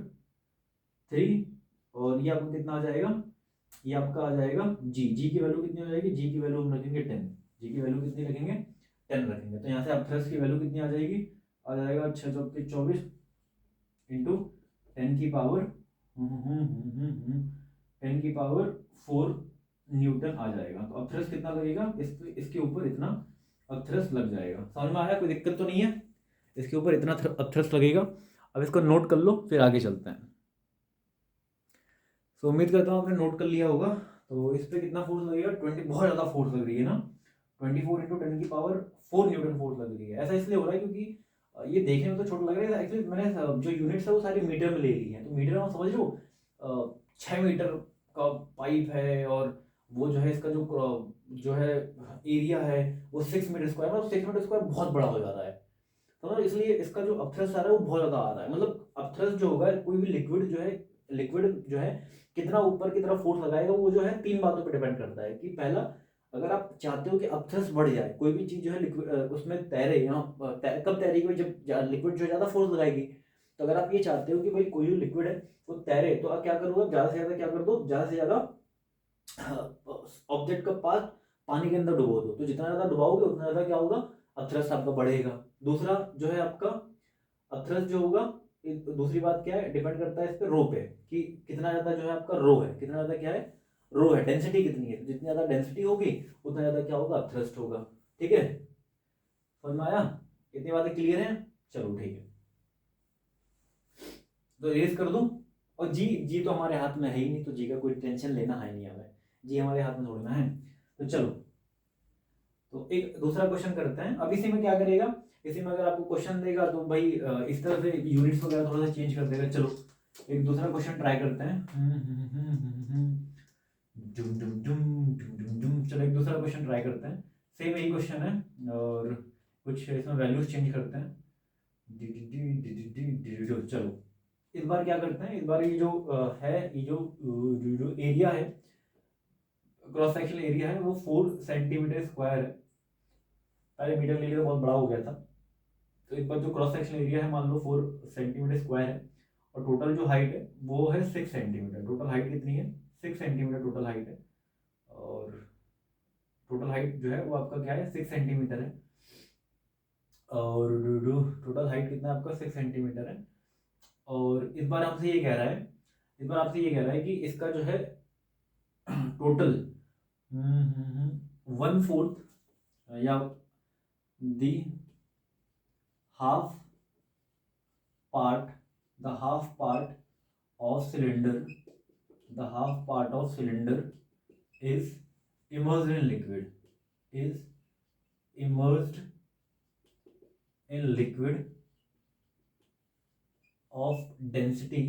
A: और ये आपको कितना आ जाएगा, ये आपका आ जाएगा जी की वैल्यू कितनी हो जाएगी, जी की वैल्यू हम रखेंगे 10, जी की वैल्यू कितनी रखेंगे 10 रखेंगे। तो यहाँ से आप थ्रस्ट की वैल्यू कितनी आ जाएगी, आ जाएगा 6 चौके 24 इंटू 10⁻, 10⁻4 न्यूटन आ जाएगा। तो अब थ्रस्ट कितना लगेगा, इसके ऊपर इतना अब थ्रस्ट लग जाएगा, समझ में आया, कोई दिक्कत तो नहीं है, इसके ऊपर इतना अब थ्रस्ट लगेगा। अब इसको नोट कर लो फिर आगे चलते हैं। तो उम्मीद करता हूँ आपने नोट कर लिया होगा। तो इस पर कितना फोर्स लगेगा, 20, बहुत ज़्यादा फोर्स लग रही है ना, 24 इंटू 10�4 न्यूटन फोर्स लग रही है। ऐसा इसलिए हो रहा है क्योंकि ये देखने में तो छोटा लग रहा है, एक्चुअली मैंने जो यूनिट्स है वो सारी मीटर में ले ली है, तो मीटर में समझ लो 6 मीटर का पाइप है, और वो जो है इसका जो है एरिया है वो 6 मीटर स्क्वायर, मतलब 6 मीटर स्क्वायर बहुत बड़ा हो जा रहा है, तो इसलिए इसका जो अपथ्रस्ट आ रहा है वो बहुत ज़्यादा आ रहा है। मतलब अपथ्रस्ट जो होगा, कोई भी लिक्विड जो है कितना ऊपर की तरफ फोर्स लगाएगा, वो जो है 3 बातों पर डिपेंड करता है। कि पहला, अगर आप चाहते हो कि अपथ्रस्ट बढ़ जाए, कोई भी चीज़ जो है लिक्विड उसमें तैरे, यहाँ कब तैरेगी, जब लिक्विड जो ज़्यादा फोर्स लगाएगी। तो अगर आप ये चाहते हो कि भाई कोई भी लिक्विड है वो तैरे, तो आप क्या करोगे, ज़्यादा से ज़्यादा क्या कर दो, ज़्यादा से ज़्यादा ऑब्जेक्ट का पार्ट पानी के अंदर डुबो दो। तो जितना ज़्यादा डुबाओगे उतना ज़्यादा क्या होगा, अपथ्रस्ट आपका बढ़ेगा। दूसरा जो है आपका अपथ्रस्ट जो होगा, दूसरी बात क्या है, डिपेंड करता है इस पे रो पे, कि कितना ज़्यादा जो है आपका रो है, कितना ज़्यादा क्या है, रो है, डेंसिटी कितनी है, तो जितनी ज़्यादा डेंसिटी होगी उतना ज़्यादा क्या होगा, अपथ्रस्ट होगा, ठीक है। समझ में आया, इतनी बातें क्लियर हैं, चलो ठीक है। तो रेस कर दूं, और जी तो हमारे हाथ में है ही नहीं, तो जी का कोई टेंशन लेना है नहीं हमें, जी हमारे हाथ में थोड़ी ना है। तो चलो, तो एक दूसरा क्वेश्चन करते हैं। अब इसी में क्या करेगा, इसी में अगर आपको क्वेश्चन देगा तो भाई इस तरह से यूनिट्स वगैरह थोड़ा सा चेंज कर देगा। चलो एक दूसरा क्वेश्चन ट्राई करते हैं। डुम डुम डुम डुम डुम डुम। चलो एक दूसरा क्वेश्चन ट्राई करते हैं, सेम यही क्वेश्चन है, और कुछ इसमें वैल्यूज चेंज करते हैं। चलो इस बार क्या करते हैं, इस बार ये जो है, ये जो एरिया है, क्रॉस सेक्शन एरिया है वो 4 सेंटीमीटर स्क्वायर है। पहले मीटर ले लिया तो बहुत बड़ा हो गया था, तो एक बार जो क्रॉस सेक्शन एरिया है मान लो 4 सेंटीमीटर स्क्वायर है, और टोटल जो हाइट है वो है 6 सेंटीमीटर। टोटल हाइट कितनी है, 6 सेंटीमीटर टोटल हाइट है, और टोटल हाइट जो है वो आपका क्या है, 6 सेंटीमीटर है, और टोटल हाइट कितना आपका 6 सेंटीमीटर है। और इस बार आपसे ये कह रहा है, इस बार आपसे ये कह रहा है कि इसका जो है टोटल 1/4 या दी half part the half part of cylinder is immersed in liquid of density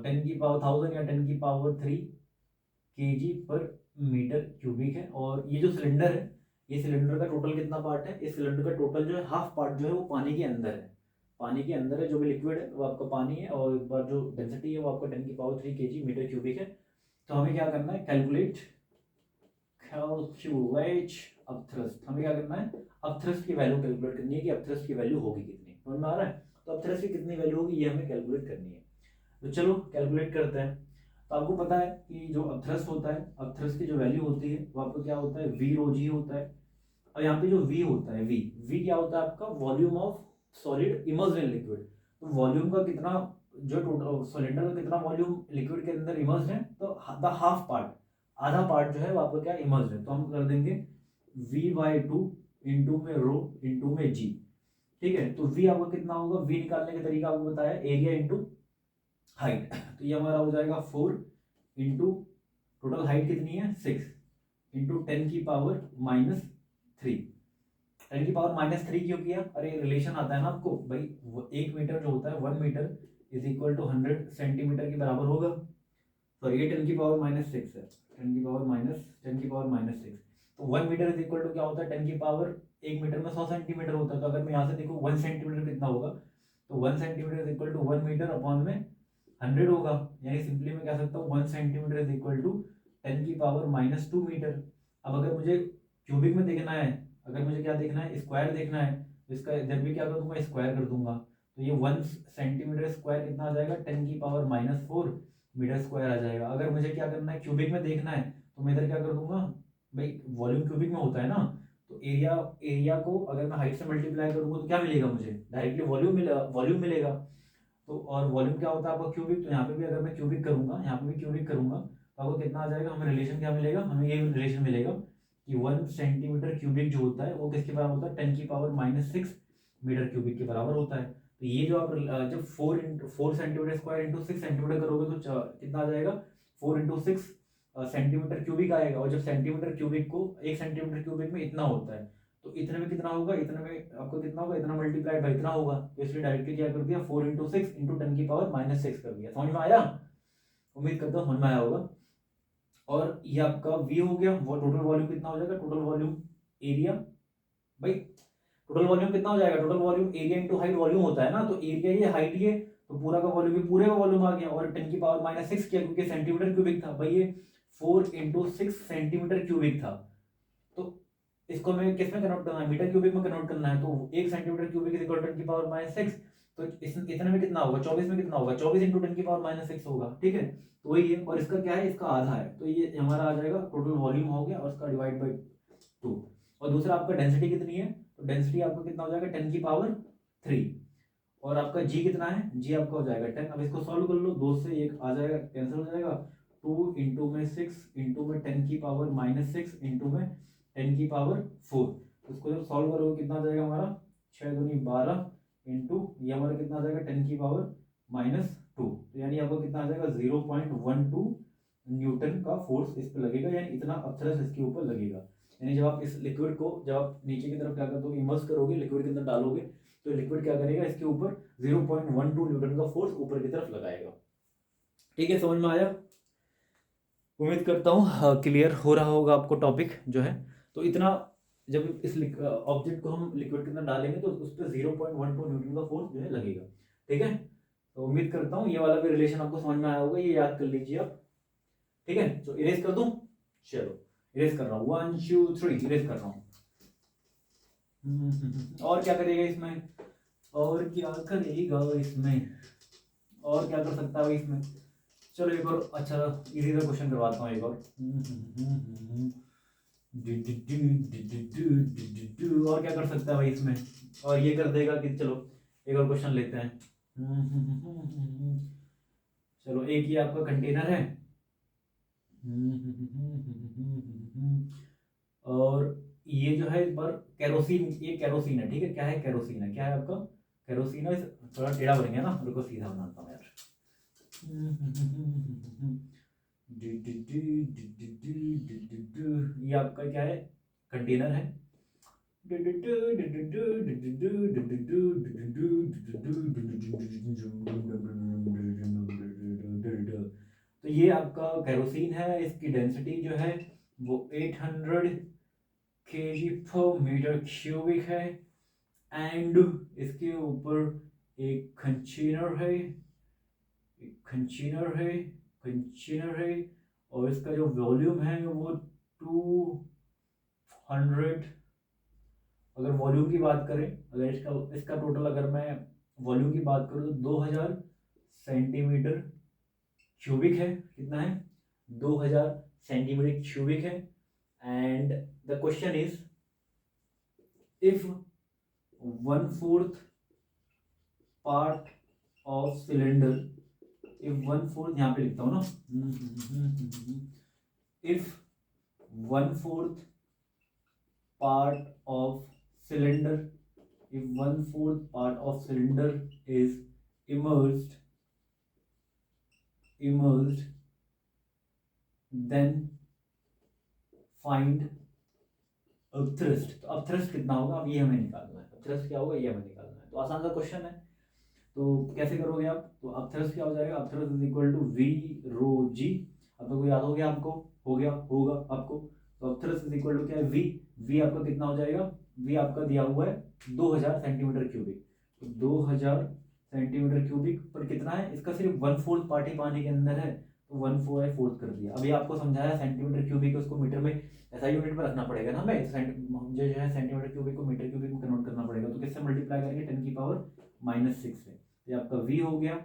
A: 10 की पावर 1000 या 10 की पावर 3 kg पर मीटर क्यूबिक है। और ये जो सिलेंडर है, ये सिलेंडर का टोटल कितना पार्ट है, इस सिलेंडर का टोटल जो है हाफ पार्ट जो है वो पानी के अंदर है, जो भी लिक्विड है वो आपका पानी है, और एक बार जो डेंसिटी है वो आपका 10 की पावर 3 kg मीटर क्यूबिक है। तो हमें क्या करना है, कैलकुलेट अपथ्रस्ट। हमें क्या करना है, अपथ्रस्ट की वैल्यू कैलकुलेट करनी है कि अपथ्रस्ट की वैल्यू होगी कितनी, समझ में आ रहा है। तो अपथ्रस्ट की कितनी वैल्यू होगी ये हमें कैलकुलेट करनी है। तो चलो कैलकुलेट करते हैं। तो आपको पता है कि जो अपथ्रस्ट होता है, अपथ्रस्ट की जो वैल्यू होती है वो आपको क्या होता है, वी रो जी होता है। और यहाँ पे जो वी होता है, वी क्या होता है आपका, volume of solid immersed in liquid. तो वॉल्यूम का कितना, जो टोटल सिलेंडर का कितना वॉल्यूम लिक्विड के अंदर इमर्स्ड है, तो द हाफ पार्ट, आधा पार्ट जो है वो आपका क्या इमर्स्ड है। तो हम कर देंगे V/2 इंटू में रो इंटू में जी। ठीक है, तो V आपका कितना होगा, V निकालने का तरीका आपको बताया, एरिया इंटू हाइट। तो ये हमारा हो जाएगा 4 इंटू टोटल हाइट कितनी है 6 इंटू 10 की पावर -3। 10 की पावर -3 क्यों किया, अरे रिलेशन आता है ना आपको भाई, 1 मीटर जो होता है 1 metre is equal to 100 centimetre के बराबर होगा। सॉरी ये 10 की पावर -6 है, 10 की पावर -6। तो 1 मीटर इज इक्वल टू क्या होता है, 10 की पावर 1 मीटर में 100 सेंटीमीटर होता है। तो अगर मैं यहाँ से देखूँ 1 सेंटीमीटर कितना होगा, तो 1 centimetre is equal to 1 metre upon में 100 होगा। यानी सिंपली मैं कह सकता हूँ 1 सेंटीमीटर इज इक्वल टू 10 की पावर -2 मीटर। अब अगर मुझे क्यूबिक में देखना है, अगर मुझे क्या देखना है, स्क्वायर देखना है, तो इसका जब भी क्या कर दूंगा, स्क्वायर कर दूंगा। तो ये 1 सेंटीमीटर स्क्वायर कितना आ जाएगा, 10 की पावर -4 मीटर स्क्वायर आ जाएगा। अगर मुझे क्या करना है, क्यूबिक में देखना है, तो मैं इधर क्या कर दूंगा भाई, वॉल्यूम क्यूबिक में होता है ना, तो एरिया को अगर मैं हाइट से मल्टीप्लाई करूंगा तो क्या मिलेगा मुझे, डायरेक्टली वॉल्यूम मिलेगा। तो और वॉल्यूम क्या होता है आपका क्यूबिक, तो यहाँ पे भी अगर मैं क्यूबिक करूंगा, यहाँ पे भी क्यूबिक करूंगा, तो आपको कितना आ जाएगा, हमें रिलेशन क्या मिलेगा, हमें ये रिलेशन मिलेगा कि 1 सेंटीमीटर क्यूबिक जो होता है वो किसके बराबर होता है, 10 की पावर -6 मीटर क्यूबिक के बराबर होता है। तो ये जो आप जब 4 सेंटीमीटर स्क्वायर इंटू 6 सेंटीमीटर करोगे तो कितना आ जाएगा, 4 इंटू 6 सेंटीमीटर क्यूबिक आएगा। और जब सेंटीमीटर क्यूबिक को 1 सेंटीमीटर क्यूबिक में इतना होता है, तो इतने में कितना होगा, इतने में आपको कितना होगा, इतना मल्टीप्लाइड बाई इतना होगा। तो इसलिए डायरेक्टली क्या कर दिया, 4 इंटू 6 इंटू 10 की पावर -6 कर दिया। समझ में आया, उम्मीद करता हूँ समझ में आया होगा। और ये आपका V हो गया, वो टोटल वॉल्यूम कितना हो जाएगा, टोटल वॉल्यूम एरिया भाई, टोटल वॉल्यूम कितना हो जाएगा, total volume area into height volume होता है ना, तो एरिया ये हाइट ये, तो पूरा का वॉल्यूम भी पूरे का वॉल्यूम आ गया। और 10 की पावर -6 किया क्योंकि सेंटीमीटर क्यूबिक था भाई, ये 4 इंटू 6 सेंटीमीटर क्यूबिक था। तो इसको मैं किस में कन्वर्ट करना है, मीटर क्यूबिक में कन्वर्ट करना है। तो 1 centimetre cubic is equal to 10 की पावर -6, तो इतने में कितना होगा, 24 में कितना होगा, 24 इंटू 10 की पावर -6 होगा। ठीक है, तो वही है, और इसका क्या है, इसका आधा है, तो ये हमारा आ जाएगा टोटल वॉल्यूम हो गया, और इसका डिवाइड बाई 2। और दूसरा आपका डेंसिटी कितनी है, तो डेंसिटी आपका कितना हो जाएगा, 10 की पावर 3। और आपका जी कितना है, जी आपका हो जाएगा 10। अब इसको सॉल्व कर लो, 2 से 1 आ जाएगा, कैंसिल हो जाएगा। 2 इंटू में 6 इंटू में 10 की पावर -6 इंटू में 10 की पावर 4। उसको जब सॉल्व करोगे कितना आ जाएगा हमारा, 6 दूनी 12 इंटू ये हमारा कितना आ जाएगा 10 की पावर -2। तो यानी आपको कितना आ जाएगा 0.12 न्यूटन का फोर्स इस पर लगेगा, यानी इतना अपथ्रस्ट इसके ऊपर लगेगा। यानी जब आप इस लिक्विड को, जब आप नीचे की तरफ क्या कर दोगे, इमर्स करोगे, लिक्विड के अंदर डालोगे, तो लिक्विड क्या करेगा, इसके ऊपर 0.12 न्यूटन का फोर्स ऊपर की तरफ लगाएगा। ठीक है, समझ में आया, उम्मीद करता हूँ क्लियर हो रहा होगा आपको टॉपिक जो है। तो इतना जब इस ऑब्जेक्ट को हम लिक्विड के अंदर डालेंगे तो उस पर 0.12 न्यूटन का फोर्स जो है लगेगा। ठीक है, तो उम्मीद करता हूँ ये वाला भी रिलेशन आपको समझ में आया होगा, ये याद कर लीजिए आप। ठीक है, तो इरेज कर दूं, चलो इरेज कर रहा हूँ, 1 2 3 इरेज कर रहा हूँ। और क्या करेगा इसमें, और क्या करेगा इसमें, और क्या कर सकता है इसमें। चलो एक और अच्छा इजी सा क्वेश्चन करवाता हूँ, एक और। और क्या कर सकता है भाई इसमें, और ये कर देगा कि चलो एक और क्वेश्चन लेते हैं। चलो एक ये आपका कंटेनर है, और ये जो है इस पर केरोसिन, ये केरोसिन है, ठीक है। क्या है? केरोसिन है। क्या है आपका? केरोसिन है। थोड़ा टेढ़ा बन गया ना, रुको सीधा बनाता हूँ यार। ये आपका क्या है? कंटेनर है। तो ये आपका केरोसिन है। इसकी डेंसिटी जो है वो 800 kg पर मीटर क्यूबिक है। एंड इसके ऊपर एक कंटेनर है, कंटेनर है। और इसका जो वॉल्यूम है वो 200, अगर वॉल्यूम की बात करें, अगर इसका इसका टोटल अगर मैं वॉल्यूम की बात करूँ तो 2000 सेंटीमीटर क्यूबिक है। कितना है? 2000 सेंटीमीटर क्यूबिक है। And the question is, if 1/4 part of cylinder, if 1/4, यहाँ पे लिखता हूँ ना, if 1/4 part of cylinder, if 1/4 part of cylinder is immersed, then find upthrust। तो upthrust कितना होगा? अब ये हमें निकालना है। upthrust क्या होगा? ये हमें निकालना है। तो आसान सा क्वेश्चन है, तो कैसे करोगे आप? तो अपथ्रस्ट क्या हो जाएगा? Upthrust is equal to V rho g. अब तो याद हो गया आपको? हो गया होगा आपको। तो अपथ्रस्ट इज इक्वल टू क्या है? वी। वी आपका कितना हो जाएगा? वी आपका दिया हुआ है 2000 सेंटीमीटर क्यूबिक। तो 2000 सेंटीमीटर क्यूबिक पर कितना है? इसका सिर्फ 1/4 पार्ट ही पानी के अंदर है, तो 1/4 कर दिया। अभी आपको समझाया सेंटीमीटर क्यूबिक, उसको मीटर में ऐसा यूनिट में रखना पड़ेगा ना हमें। मुझे जो है सेंटीमीटर क्यूबिक को मीटर क्यूबिक में कन्वर्ट करना पड़ेगा। तो किससे मल्टीप्लाई करेंगे? 10⁻⁻6 से। ये आपका V हो गया।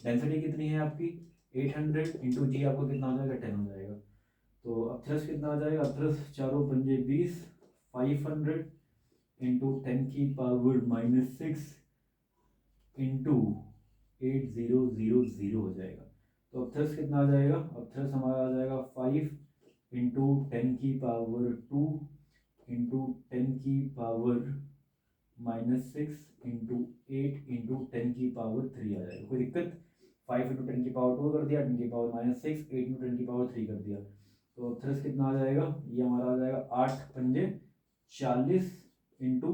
A: डेंसिटी कितनी है आपकी? 800 इंटू जी आपको कितना हो जाएगा? 10 हो जाएगा। तो अपथ्रस्ट कितना आ जाएगा? अपथ्रस्ट 4 पंजे 20, 500 इंटू 10⁻⁻6 इंटू 8000 हो जाएगा। तो अपथ्रस्ट कितना आ जाएगा? अपथ्रस्ट हमारा आ जाएगा 5 इंटू 10⁻2 इंटू 10⁻⁻6 इंटू 8 इंटू 10⁻3 आ जाएगा। कोई दिक्कत? 5 इंटू 10⁻2 कर दिया, 10⁻6, 8 इंटू 10⁻3 कर दिया। तो थ्रस्ट कितना आ जाएगा? ये हमारा आ जाएगा 8 पंजे 40 इंटू,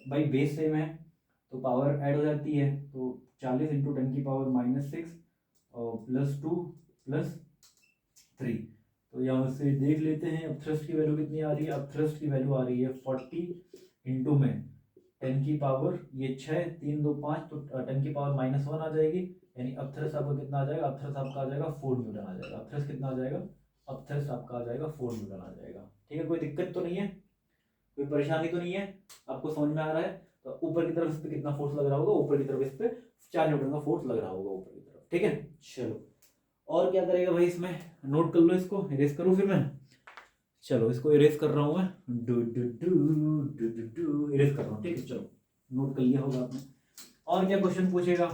A: भाई बेस सेम है तो पावर ऐड हो जाती है, तो 40 इंटू 10⁻6 और +2 +3। तो यहाँ से देख लेते हैं अब थ्रस्ट की वैल्यू कितनी आ रही है। अब थ्रस्ट की वैल्यू आ रही है 40 इंटू में 10 की पावर ये 6, 3 2 5, तो 10 की पावर -1 आ जाएगी। यानी अब थ्रस्ट आपका कितना आ जाएगा? अब थ्रस्ट आपका आ जाएगा 4 न्यूटन आ जाएगा। अब थ्रस्ट कितना आ जाएगा? अब थ्रस्ट आपका आ जाएगा 4 न्यूटन आ जाएगा। ठीक है, कोई दिक्कत तो नहीं है, कोई परेशानी तो नहीं है, आपको समझ में आ रहा है? तो ऊपर की तरफ इस पर कितना फोर्स लग रहा होगा? ऊपर की तरफ इस पर 4 न्यूटन का फोर्स लग रहा होगा ऊपर की तरफ। ठीक है, चलो और क्या करेगा भाई इसमें? नोट कर लो इसको। इरेज करूँ फिर मैं? चलो इसको इरेज कर रहा हूँ मैं। Do do do do do do erase कर रहा हूँ। ठीक है, चलो नोट कर लिया होगा आपने। और क्या क्वेश्चन पूछेगा?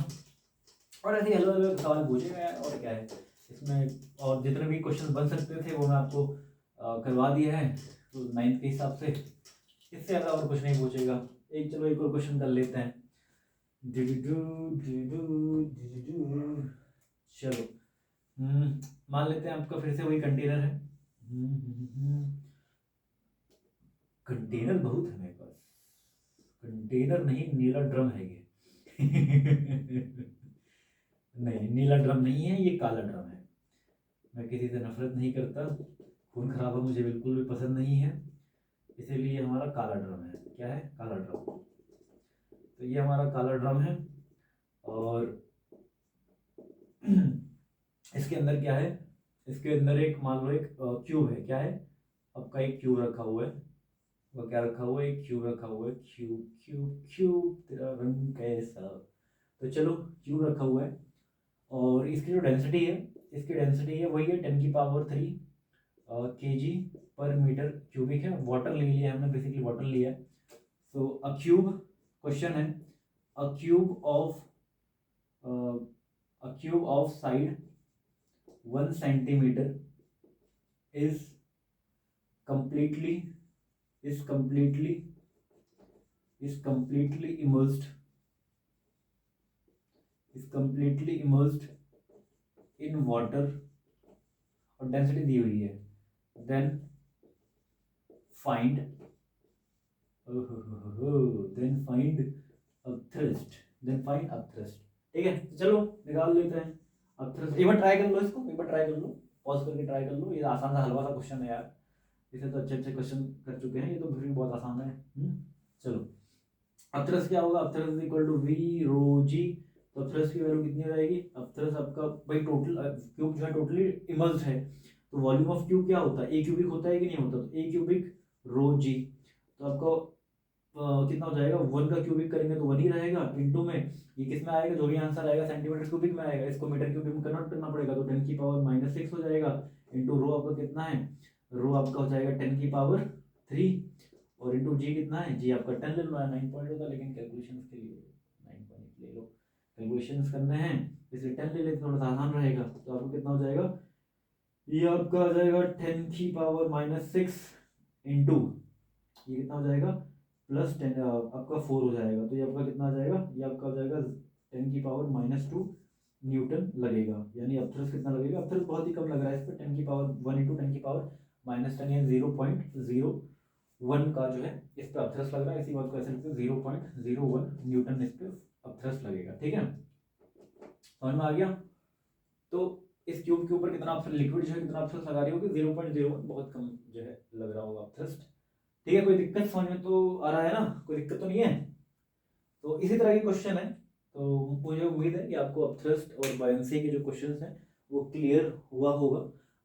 A: और ऐसे हल्का हल्का सवाल पूछेगा और क्या है इसमें। और जितने भी क्वेश्चन बन सकते थे वो मैं आपको करवा दिया है तो 9th के हिसाब से। इससे ज़्यादा और कुछ नहीं पूछेगा। चलो एक और क्वेश्चन कर लेते हैं। चलो मान लेते हैं आपका फिर से वही कंटेनर है। कंटेनर बहुत है मेरे पास, कंटेनर नहीं नीला ड्रम है ये। नहीं नीला ड्रम नहीं है, ये काला ड्रम है। मैं किसी से नफरत नहीं करता, खून खराबा मुझे बिल्कुल भी पसंद नहीं है, इसीलिए हमारा काला ड्रम है। क्या है? काला ड्रम। तो ये हमारा काला ड्रम है और इसके अंदर क्या है? इसके अंदर एक मान लो एक क्यूब है। क्या है? आपका एक क्यूब रखा हुआ है। वो क्या रखा हुआ है? एक क्यूब रखा हुआ है। क्यूब क्यूब क्यूब तेरा रंग कैसा। तो चलो क्यूब रखा हुआ है और इसकी जो डेंसिटी है, इसकी डेंसिटी है वही है 10⁻3 kg पर मीटर क्यूबिक है। वाटर ले लिया हमने, बेसिकली वाटर लिया है। सो अ क्यूब, क्वेश्चन है अ cube of side 1 centimeter is completely is completely immersed in water और डेंसिटी दी हुई है, then find upthrust, ठीक है। तो चलो निकाल लेते हैं अपथ्रस्ट। एक बार ट्राई कर लो इसको, एक बार ट्राई कर लो, पॉज करके ट्राई कर लो। ये आसान सा हलवा सा क्वेश्चन है यार, इसे तो अच्छे क्वेश्चन कर चुके हैं, ये तो फिर भी बहुत आसान है। चलो अपथ्रस्ट क्या होगा, upthrust equal to V rho जी। तो अपथ्रस्ट की वैल्यू कितनी हो जाएगी, अपथ्रस्ट आपका भाई टोटल क्यूब जो है टोटली इमर्स्ड है, तो वॉल्यूम ऑफ क्यूब क्या होता है, ए क्यूबिक होता है कि नहीं होता, तो ए क्यूबिक रो जी। तो आपको कितना हो जाएगा, 1 का क्यूबिक करेंगे तो 1 ही रहेगा, इनटू में ये किस में आएगा, जो भी आंसर आएगा सेंटीमीटर क्यूबिक में आएगा, इसको मीटर क्यूबिक में कन्वर्ट करना पड़ेगा, तो 10 की पावर -6 हो जाएगा, इनटू रो आपका कितना है, रो आपका हो जाएगा 10 की पावर 3, और इनटू जी कितना है, जी आपका 10 ले लो, 9 पॉइंट होगा, लेकिन कैलकुलेशंस के लिए 9 पॉइंट ले लो, कैलकुलेशंस करने हैं इसलिए 10 ले लेते, थोड़ा सा आसान रहेगा। तो आपको कितना हो जाएगा, ये आपका आ जाएगा 10 की पावर -6 इनटू ये कितना हो जाएगा +10 आपका 4 हो जाएगा, तो ये आपका कितना आ जाएगा, ये आपका हो जाएगा 10 की पावर -2 न्यूटन लगेगा। यानी अपथ्रस्ट कितना लगेगा, अपथ्रस्ट बहुत ही कम लग रहा है इस पर, 10 की पावर 1 इंटू 10 की पावर -10 या 0.01 का जो है इस पर अपथ्रस्ट लग रहा है। इसी बात को ऐसे लिखते हैं 0.01 न्यूटन इस पर अपथ्रस्ट लगेगा, ठीक है, समझ में आ गया। तो इस क्यूब के ऊपर कितना अपथ्रस्ट, लिक्विड जो है कितना अपथ्रस्ट लगा रही होगी, 0.01, बहुत कम जो है लग रहा होगा अपथ्रस्ट, ठीक है। कोई दिक्कत समझ में तो आ रहा है ना, कोई दिक्कत तो नहीं है। तो इसी तरह के क्वेश्चन है, तो मुझे उम्मीद है कि आपको अपथ्रस्ट और बायंसी के जो क्वेश्चंस हैं वो क्लियर हुआ होगा।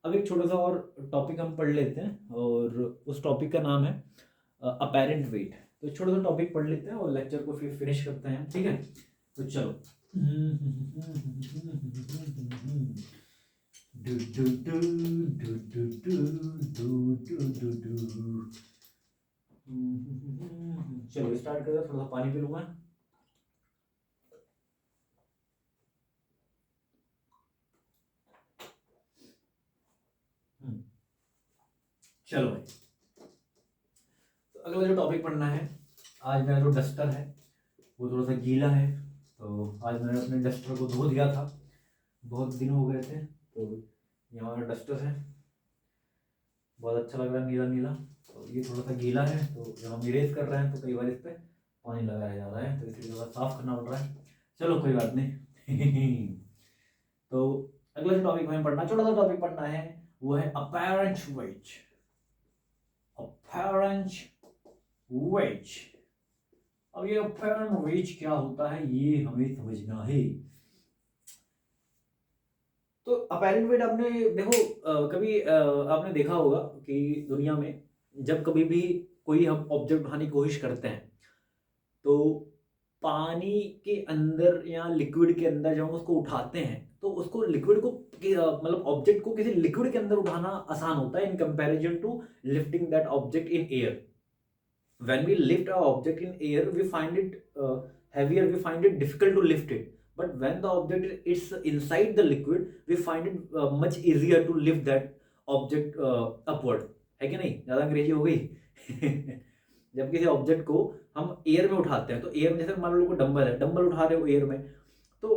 A: अब एक छोटा सा और टॉपिक हम पढ़ लेते हैं, और उस टॉपिक का नाम है अपैरेंट वेट। तो छोटा सा टॉपिक पढ़ लेते हैं और लेक्चर को फिर फिनिश करते हैं, ठीक है। तो चलो चलो स्टार्ट करते हैं, थोड़ा सा पानी पी लूंगा। चलो भाई, तो अगला जो टॉपिक पढ़ना है, आज मेरा जो डस्टर है वो थोड़ा सा गीला है, तो आज मैंने अपने डस्टर को धो दिया था, बहुत दिन हो गए थे। तो ये हमारा डस्टर है, बहुत अच्छा लग रहा है नीला नीला। तो ये थोड़ा सा गीला है, तो जब हम इरेज कर रहे हैं तो कई बार इस पर पानी लगाया जा रहा है, तो इसलिए थोड़ा साफ करना पड़ रहा है। चलो कोई बात नहीं। तो अगला जो टॉपिक हमें पढ़ना, छोटा सा टॉपिक पढ़ना है, वो है अपैरेंट वेट। अपैरेंट वेट, अब ये अपैरेंट वेट क्या होता है ये हमें समझना है। तो अपैरेंट वेट आपने देखो कभी आपने देखा होगा कि दुनिया में जब कभी भी कोई हम ऑब्जेक्ट उठाने की कोशिश करते हैं, तो पानी के अंदर या लिक्विड के अंदर जब हम उसको उठाते हैं, तो उसको लिक्विड को मतलब ऑब्जेक्ट को किसी लिक्विड के अंदर उठाना आसान होता है in comparison to lifting that object in air. When we lift our object in air, we find it heavier, we find it difficult to lift it. But when the object is inside the liquid, we find it much easier to lift that object upward. है कि नहीं, ज़्यादा अंग्रेजी हो गई। जब किसी object को हम एयर में उठाते हैं, तो एयर में जैसे मान लो डंबल है, डंबल उठा रहे हो एयर में, तो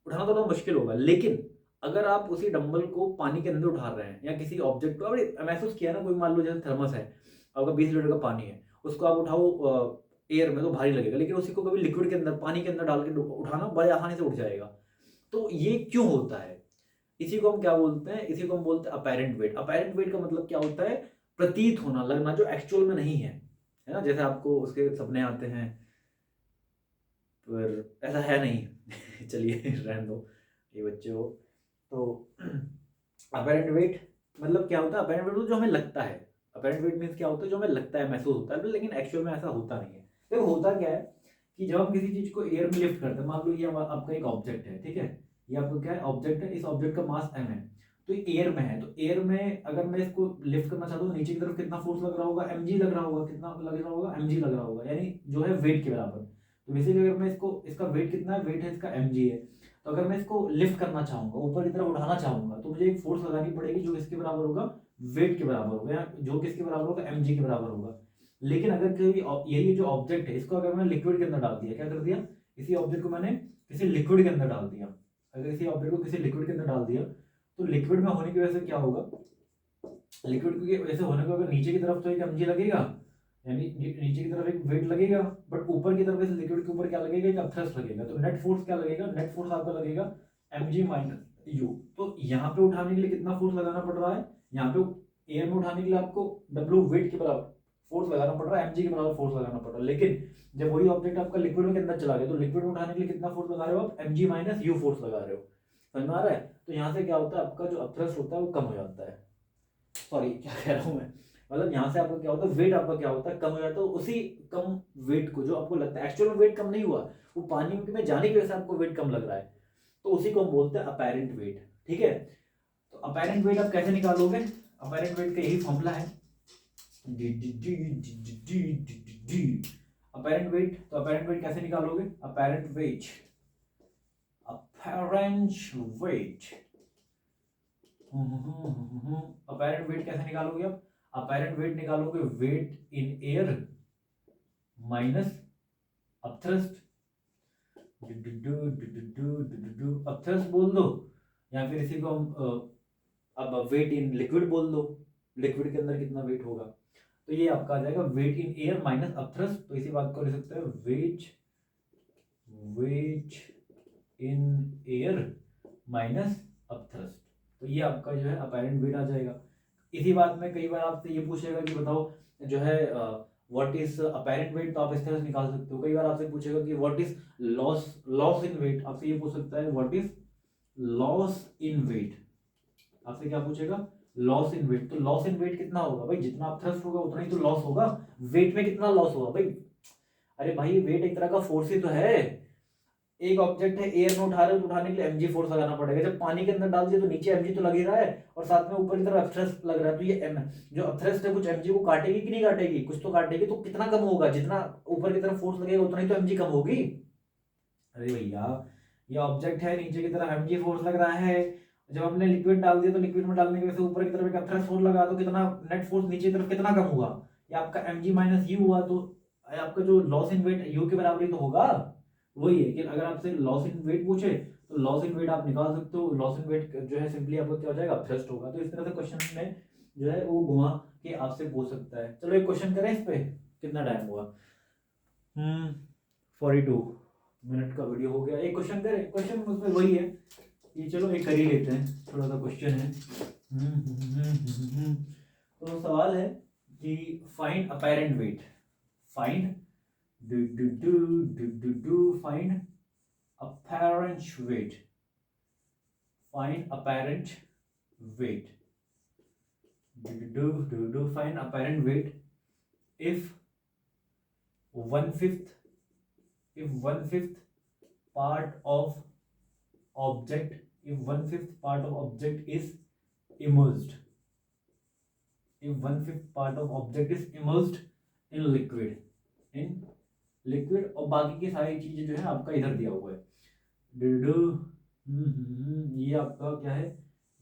A: उठाना थोड़ा मुश्किल होगा। लेकिन अगर आप उसी डंबल को पानी के अंदर उठा रहे हैं, या किसी ऑब्जेक्ट को, अभी महसूस किया ना, कोई मान लो जैसे थर्मस है, आपका 20 लीटर का पानी है, उसको आप उठाओ एयर में तो भारी लगेगा, लेकिन उसी को कभी लिक्विड के अंदर, पानी के अंदर डाल के उठाना बड़े आसानी से उठ जाएगा। तो ये क्यों होता है, इसी को हम क्या बोलते हैं, इसी को हम बोलते हैं अपैरेंट वेट। अपैरेंट वेट का मतलब क्या होता है, प्रतीत होना, लगना, जो एक्चुअल में नहीं है ना। जैसे आपको उसके सपने आते हैं पर ऐसा है नहीं। चलिए रहने दो, ये बच्चे हो। तो अपैरेंट वेट मतलब क्या होता है, अपैरेंट वेट जो हमें लगता है, अपैरेंट वेट मीन्स क्या होता है, जो हमें लगता है, महसूस होता है, लेकिन एक्चुअल में ऐसा होता नहीं है। देखो होता क्या है कि जब हम किसी चीज को एयर में लिफ्ट करते हैं, मान लो ये आपका एक ऑब्जेक्ट है, ठीक है, ये आपका क्या है, ऑब्जेक्ट है, इस ऑब्जेक्ट का मास m है, तो ये एयर में है, तो एयर में अगर मैं इसको लिफ्ट करना चाहता हूँ, नीचे की तरफ कितना फोर्स लग रहा होगा, mg लग रहा होगा, कितना लग रहा होगा, mg लग रहा होगा, यानी जो है वेट के बराबर। तो बेसिकली अगर मैं इसको, इसका वेट कितना है, वेट है इसका mg है, तो अगर मैं इसको लिफ्ट करना चाहूंगा, ऊपर की तरफ उठाना चाहूंगा, तो मुझे एक फोर्स लगानी पड़ेगी जो किसके बराबर होगा, वेट के बराबर होगा, या जो किसके बराबर होगा, mg के बराबर होगा। लेकिन अगर कोई यही जो ऑब्जेक्ट है इसको अगर मैंने लिक्विड के अंदर डाल दिया, क्या कर दिया, इसी ऑब्जेक्ट को मैंने किसी लिक्विड के अंदर डाल दिया, अगर इसी ऑब्जेक्ट को किसी लिक्विड के अंदर डाल दिया तो लिक्विड में होने की वजह से क्या होगा, लिक्विड की वजह से होने को अगर नीचे की तरफ तो एक mg लगेगा, यानी नीचे की तरफ एक वेट लगेगा, बट ऊपर की तरफ इस लिक्विड के ऊपर क्या लगेगा, एक अपथ्रस्ट लगेगा। तो नेट फोर्स क्या लगेगा, नेट फोर्स आपका लगेगा mg माइनस u। तो यहाँ पे उठाने के लिए कितना फोर्स लगाना पड़ रहा है, यहाँ पे एयर में उठाने के लिए आपको w वेट के बराबर फोर्स लगाना पड़ रहा है, mg के बराबर फोर्स लगाना पड़ रहा है। लेकिन जब वही ऑब्जेक्ट आपका लिक्विड में के अंदर चला गया तो लिक्विड में उठाने के लिए कितना फोर्स लगा रहे हो आप, mg माइनस u फोर्स लगा रहे हो। समझ में आ रहा है। तो यहाँ से क्या होता है, आपका जो अपथ्रस्ट होता है वो कम हो जाता है, सॉरी क्या कह रहा हूँ मैं, मतलब यहाँ से आपका क्या होता है, वेट आपका क्या होता है, कम हो जाता है। उसी कम वेट को जो आपको लगता है, एक्चुअल में वेट कम नहीं हुआ, वो पानी में जाने की वजह से आपको वेट कम लग रहा है, तो उसी को हम बोलते हैं अपैरेंट वेट। ठीक है, तो अपैरेंट वेट आप कैसे निकालोगे, अपैरेंट वेट का यही फॉर्मूला है, अपैरेंट वेट। तो अपैरेंट वेट कैसे निकालोगे, apparent weight, apparent weight, apparent weight कैसे निकालोगे आप, अपैरेंट वेट निकालोगे weight in air minus upthrust, upthrust बोल दो, या फिर इसी को हम अब वेट इन लिक्विड बोल दो, लिक्विड के अंदर कितना वेट होगा, तो ये आपका आ जाएगा weight in air minus upthrust. तो इसी बात को लिख सकते हैं weight in air minus upthrust. तो ये आपका जो है अपैरेंट वेट आ जाएगा। इसी बात में कई बार आपसे ये पूछेगा कि बताओ जो है व्हाट इज अपैरेंट वेट, तो आप इस तरह से निकाल सकते हो। कई बार आपसे पूछेगा कि what is loss in weight, आपसे ये पूछ सकता है what is loss in weight, आपसे क्या पूछेगा, लॉस इन वेट। तो लॉस इन वेट कितना होगा भाई, जितना अपथ्रस्ट होगा उतना ही तो लॉस होगा, वेट में कितना लॉस होगा भाई, अरे भाई वेट एक तरह का फोर्स ही तो है, एक ऑब्जेक्ट है एयर में उठा रहे हो तो उठाने के लिए mg फोर्स लगाना पड़ेगा, जब पानी के अंदर डाल दिया तो नीचे mg तो लग ही रहा है और साथ में ऊपर की तरफ अपथ्रस्ट लग रहा है, तो ये जो अपथ्रस्ट है कुछ mg को काटेगी कि नहीं काटेगी, कुछ तो काटेगी, तो कितना कम होगा, जितना ऊपर की तरफ फोर्स लगेगा उतना ही तो mg कम होगी। अरे भैया ये ऑब्जेक्ट है, नीचे की तरफ mg फोर्स लग रहा है, जब हमने लिक्विड डाल दिया तो लिक्विड में डालने की वजह से ऊपर की तरफ एक अपथ्रस्ट फोर्स लगा, तो कितना नेट फोर्स नीचे की तरफ कितना कम हुआ, ये आपका mg माइनस u हुआ, तो आपका जो लॉस इन वेट u के बराबर ही तो होगा। वही है कि अगर आपसे लॉस इन वेट पूछे तो लॉस इन वेट आप निकाल सकते हो, लॉस इन वेट जो है सिंपली आपका क्या हो जाएगा, थ्रस्ट होगा। तो इस तरह से क्वेश्चन में जो है वो घुमा के आपसे पूछ सकता है। चलो एक क्वेश्चन करें इस पे, कितना टाइम हुआ, 42 मिनट का वीडियो हो गया। एक क्वेश्चन करें, क्वेश्चन उसमें वही है ये, चलो एक कर ही लेते हैं, थोड़ा सा क्वेश्चन है। तो सवाल है कि find apparent weight, find find apparent weight, find apparent weight, find apparent weight if 1/5 part of object, if 1/5 part of object is immersed, if 1/5 part of object is immersed in liquid, in liquid, और बाकी की सारी चीजें जो है आपका इधर दिया हुआ है। ये आपका क्या है,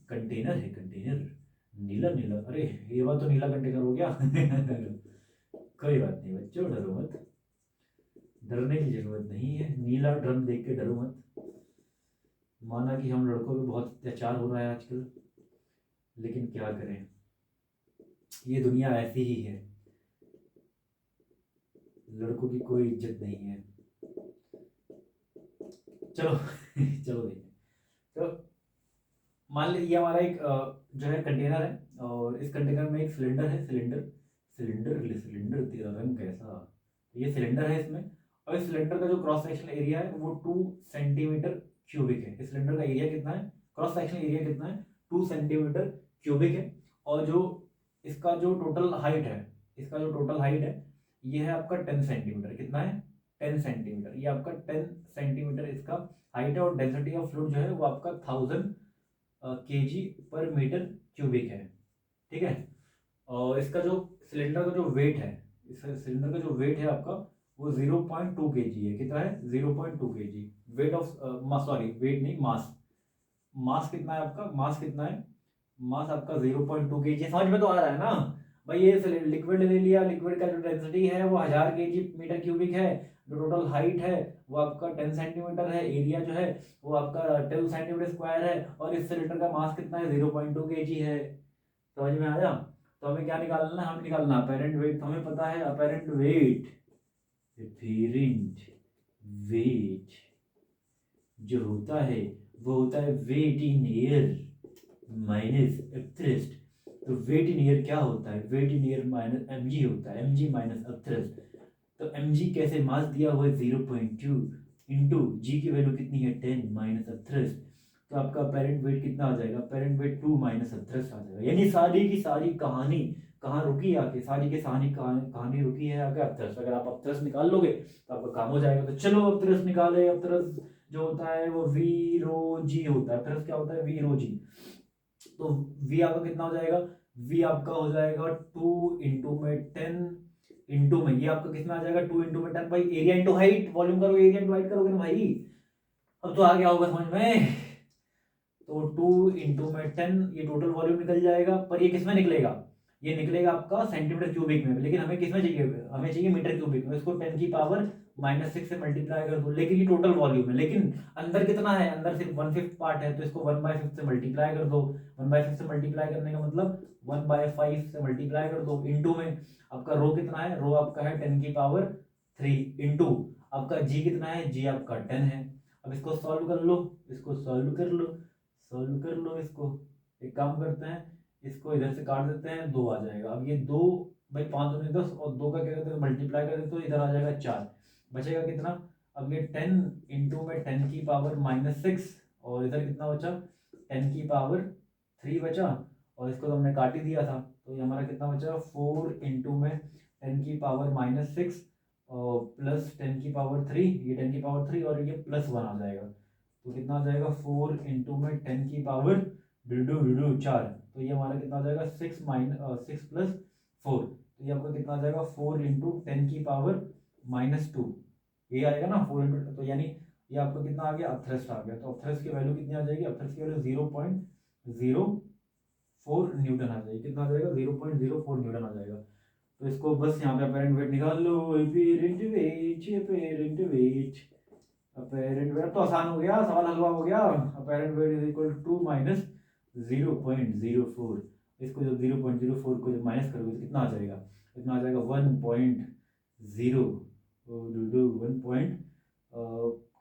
A: कंटेनर है, कंटेनर नीला नीला, अरे ये बात तो नीला कंटेनर हो गया। कोई बात नहीं बच्चों, डरो मत, डरने की जरूरत नहीं है, नीला ड्रम देख के डरो मत। माना कि हम लड़कों पे बहुत अत्याचार हो रहा है आजकल, लेकिन क्या करें, ये दुनिया ऐसी ही है, लड़कों की कोई इज्जत नहीं है। चलो चलो देखिए, तो मान लीजिए हमारा एक जो है कंटेनर है, और इस कंटेनर में एक सिलेंडर है, सिलेंडर तेरा रंग कैसा, ये सिलेंडर है इसमें, और इस सिलेंडर का जो क्रॉस सेक्शनल एरिया है वो 2 सेंटीमीटर क्यूबिक है। इस सिलेंडर का एरिया कितना है, क्रॉस सेक्शनल एरिया कितना है, 2 सेंटीमीटर क्यूबिक है, और जो इसका जो टोटल हाइट है, इसका जो टोटल हाइट है ये है आपका 10 सेंटीमीटर, कितना है 10 सेंटीमीटर, ये आपका 10 सेंटीमीटर इसका हाइट है, और डेंसिटी ऑफ फ्लूइड जो है वो आपका 1000 kg पर मीटर क्यूबिक है। ठीक है, और इसका जो सिलेंडर का जो वेट है, इस सिलेंडर का जो वेट है आपका वो 0.2 kg है, कितना है 0.2 kg, weight of sorry weight नहीं, मास, मास कितना है आपका, मास कितना है, मास आपका 0.2 kg, समझ में तो आ रहा है ना, भाई ये लिक्विड ले लिया, लिक्विड का जो डेंसिटी है वो 1000 kg मीटर क्यूबिक है, जो टोटल हाइट है वो आपका 10 सेंटीमीटर है, एरिया जो है वो आपका 12 सेंटीमीटर स्क्वायर है, और इस सिलेंडर का मास कितना है 0.2 kg है। समझ में आया? तो हमें क्या निकालना है, हमें निकालना अपेरेंट वेट। तो हमें पता है अपेरेंट वेट, अपेरेंट वेट जो होता है वो होता है weight in air minus upthrust. तो वेट इन एयर क्या होता है, weight in air minus mg होता है, mg माइनस अपथ्रस्ट। तो mg कैसे, मास दिया हुआ है 0.2 इंटू जी की वैल्यू कितनी है 10 माइनस अपथ्रस्ट। तो आपका अपेरेंट वेट कितना आ जाएगा, अपेरेंट वेट 2 माइनस अपथ्रस्ट आ जाएगा। यानी सारी की सारी कहानी कहाँ रुकी आके, सारी की सारी कहानी रुकी है आगे अपथ्रस्ट। अगर आप अपथ्रस्ट निकाल लोगे तो आपका काम हो जाएगा। तो चलो अपथ्रस्ट निकाले। अपथ्रस्ट जो होता है वो वी रो जी होता है। अपथ्रस्ट क्या होता है, वी रो जी। तो v आपका कितना हो जाएगा, v आपका हो जाएगा 2 इंटू में 10 इंटू में ये आपका कितना आ जाएगा 2 इंटू में 10 भाई, एरिया इंटू हाइट, वॉल्यूम करोगे एरिया इंटू हाइट करोगे ना भाई। अब तो आ गया होगा समझ में। तो 2 इंटू में 10 ये टोटल वॉल्यूम निकल जाएगा, पर ये किसमें निकलेगा, ये निकलेगा आपका सेंटीमीटर क्यूबिक में। लेकिन हमें किसमें चाहिए, हमें चाहिए मीटर क्यूबिक में। इसको 10 की पावर -6 से मल्टीप्लाई कर दो, लेकिन ये टोटल वॉल्यूम है। लेकिन अंदर कितना है, अंदर सिर्फ 1/5 पार्ट है, तो इसको 1/5 से मल्टीप्लाई कर दो। 1/5 से मल्टीप्लाई करने का मतलब 1/5 से मल्टीप्लाई कर दो, इंटू में आपका रो कितना है, रो आपका है 10 की पावर 3 इंटू आपका जी कितना है, जी आपका 10 है। अब इसको सॉल्व कर लो, इसको सॉल्व कर लो, सॉल्व कर लो इसको। एक काम करते हैं, इसको इधर से काट देते हैं, 2 आ जाएगा। अब ये 2 भाई 5 दूनी 10 और 2 का क्या कहते हैं मल्टीप्लाई कर देते तो इधर आ जाएगा 4, बचेगा कितना। अब ये 10 इंटू में 10 की पावर -6 और इधर कितना बचा 10 की पावर 3 बचा, और इसको तो हमने काट ही दिया था। तो ये हमारा कितना बचा 4 इंटू में 10 की पावर -6 और प्लस 10 की पावर 3, ये 10 की पावर 3 और ये +1 आ जाएगा। तो कितना आ जाएगा 4 इंटू में 10 की पावर डू 4। तो ये हमारा कितना आ जाएगा 6 प्लस 4। तो ये आपका कितना आ जाएगा 4 इंटू 10 की पावर -2, ये आएगा ना 4 इंटू। तो यानी ये आपका कितना आ गया, अपथ्रस्ट आ गया। तो अपथ्रस्ट की वैल्यू कितनी आ जाएगी, अपथ्रस्ट की वैल्यू 0.04 न्यूटन आ जाएगी। कितना आ जाएगा 0.04 न्यूटन आ जाएगा। तो इसको बस यहाँ पे अपेरेंट वेट निकाल लो, apparent weight, apparent weight, apparent weight. तो आसान हो गया, सवाल हलवा हो गया। Apparent weight is equal to minus 0.04। इसको जब 0.04 को जब माइनस करोगे तो कितना आ जाएगा, कितना आ जाएगा 1.0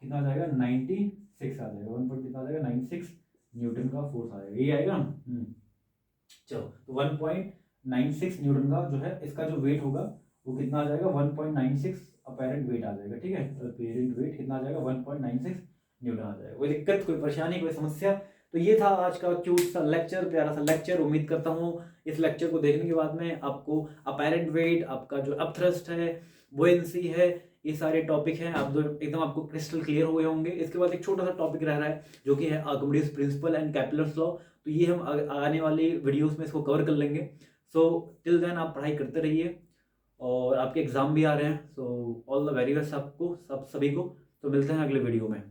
A: कितना आ जाएगा 96 आ जाएगा। 1 पॉइंट कितना आ जाएगा 96 न्यूटन का फोर्स आ जाएगा, ये आएगा। चलो तो 1.96 न्यूटन का जो है इसका जो वेट होगा वो कितना आ जाएगा 1.96 अपेरेंट वेट आ जाएगा। ठीक है, अपेरेंट वेट कितना आ जाएगा 1.96 न्यूटन आ जाएगा। कोई दिक्कत, कोई परेशानी, कोई समस्या? तो ये था आज का क्यूट सा लेक्चर, प्यारा सा लेक्चर। उम्मीद करता हूँ इस लेक्चर को देखने के बाद में आपको अपेरेंट वेट, आपका जो अपथ्रस्ट है, बुओयंसी है, ये सारे टॉपिक हैं आप जो एकदम आपको क्रिस्टल क्लियर हुए होंगे। इसके बाद एक छोटा सा टॉपिक रह रहा है जो कि है Archimedes principal and Kepler's law. तो ये हम आने वाली वीडियोस में इसको कवर कर लेंगे। सो टिल देन आप पढ़ाई करते रहिए, और आपके एग्जाम भी आ रहे हैं। So all the very best आपको, सब सभी को। तो मिलते हैं अगले वीडियो में।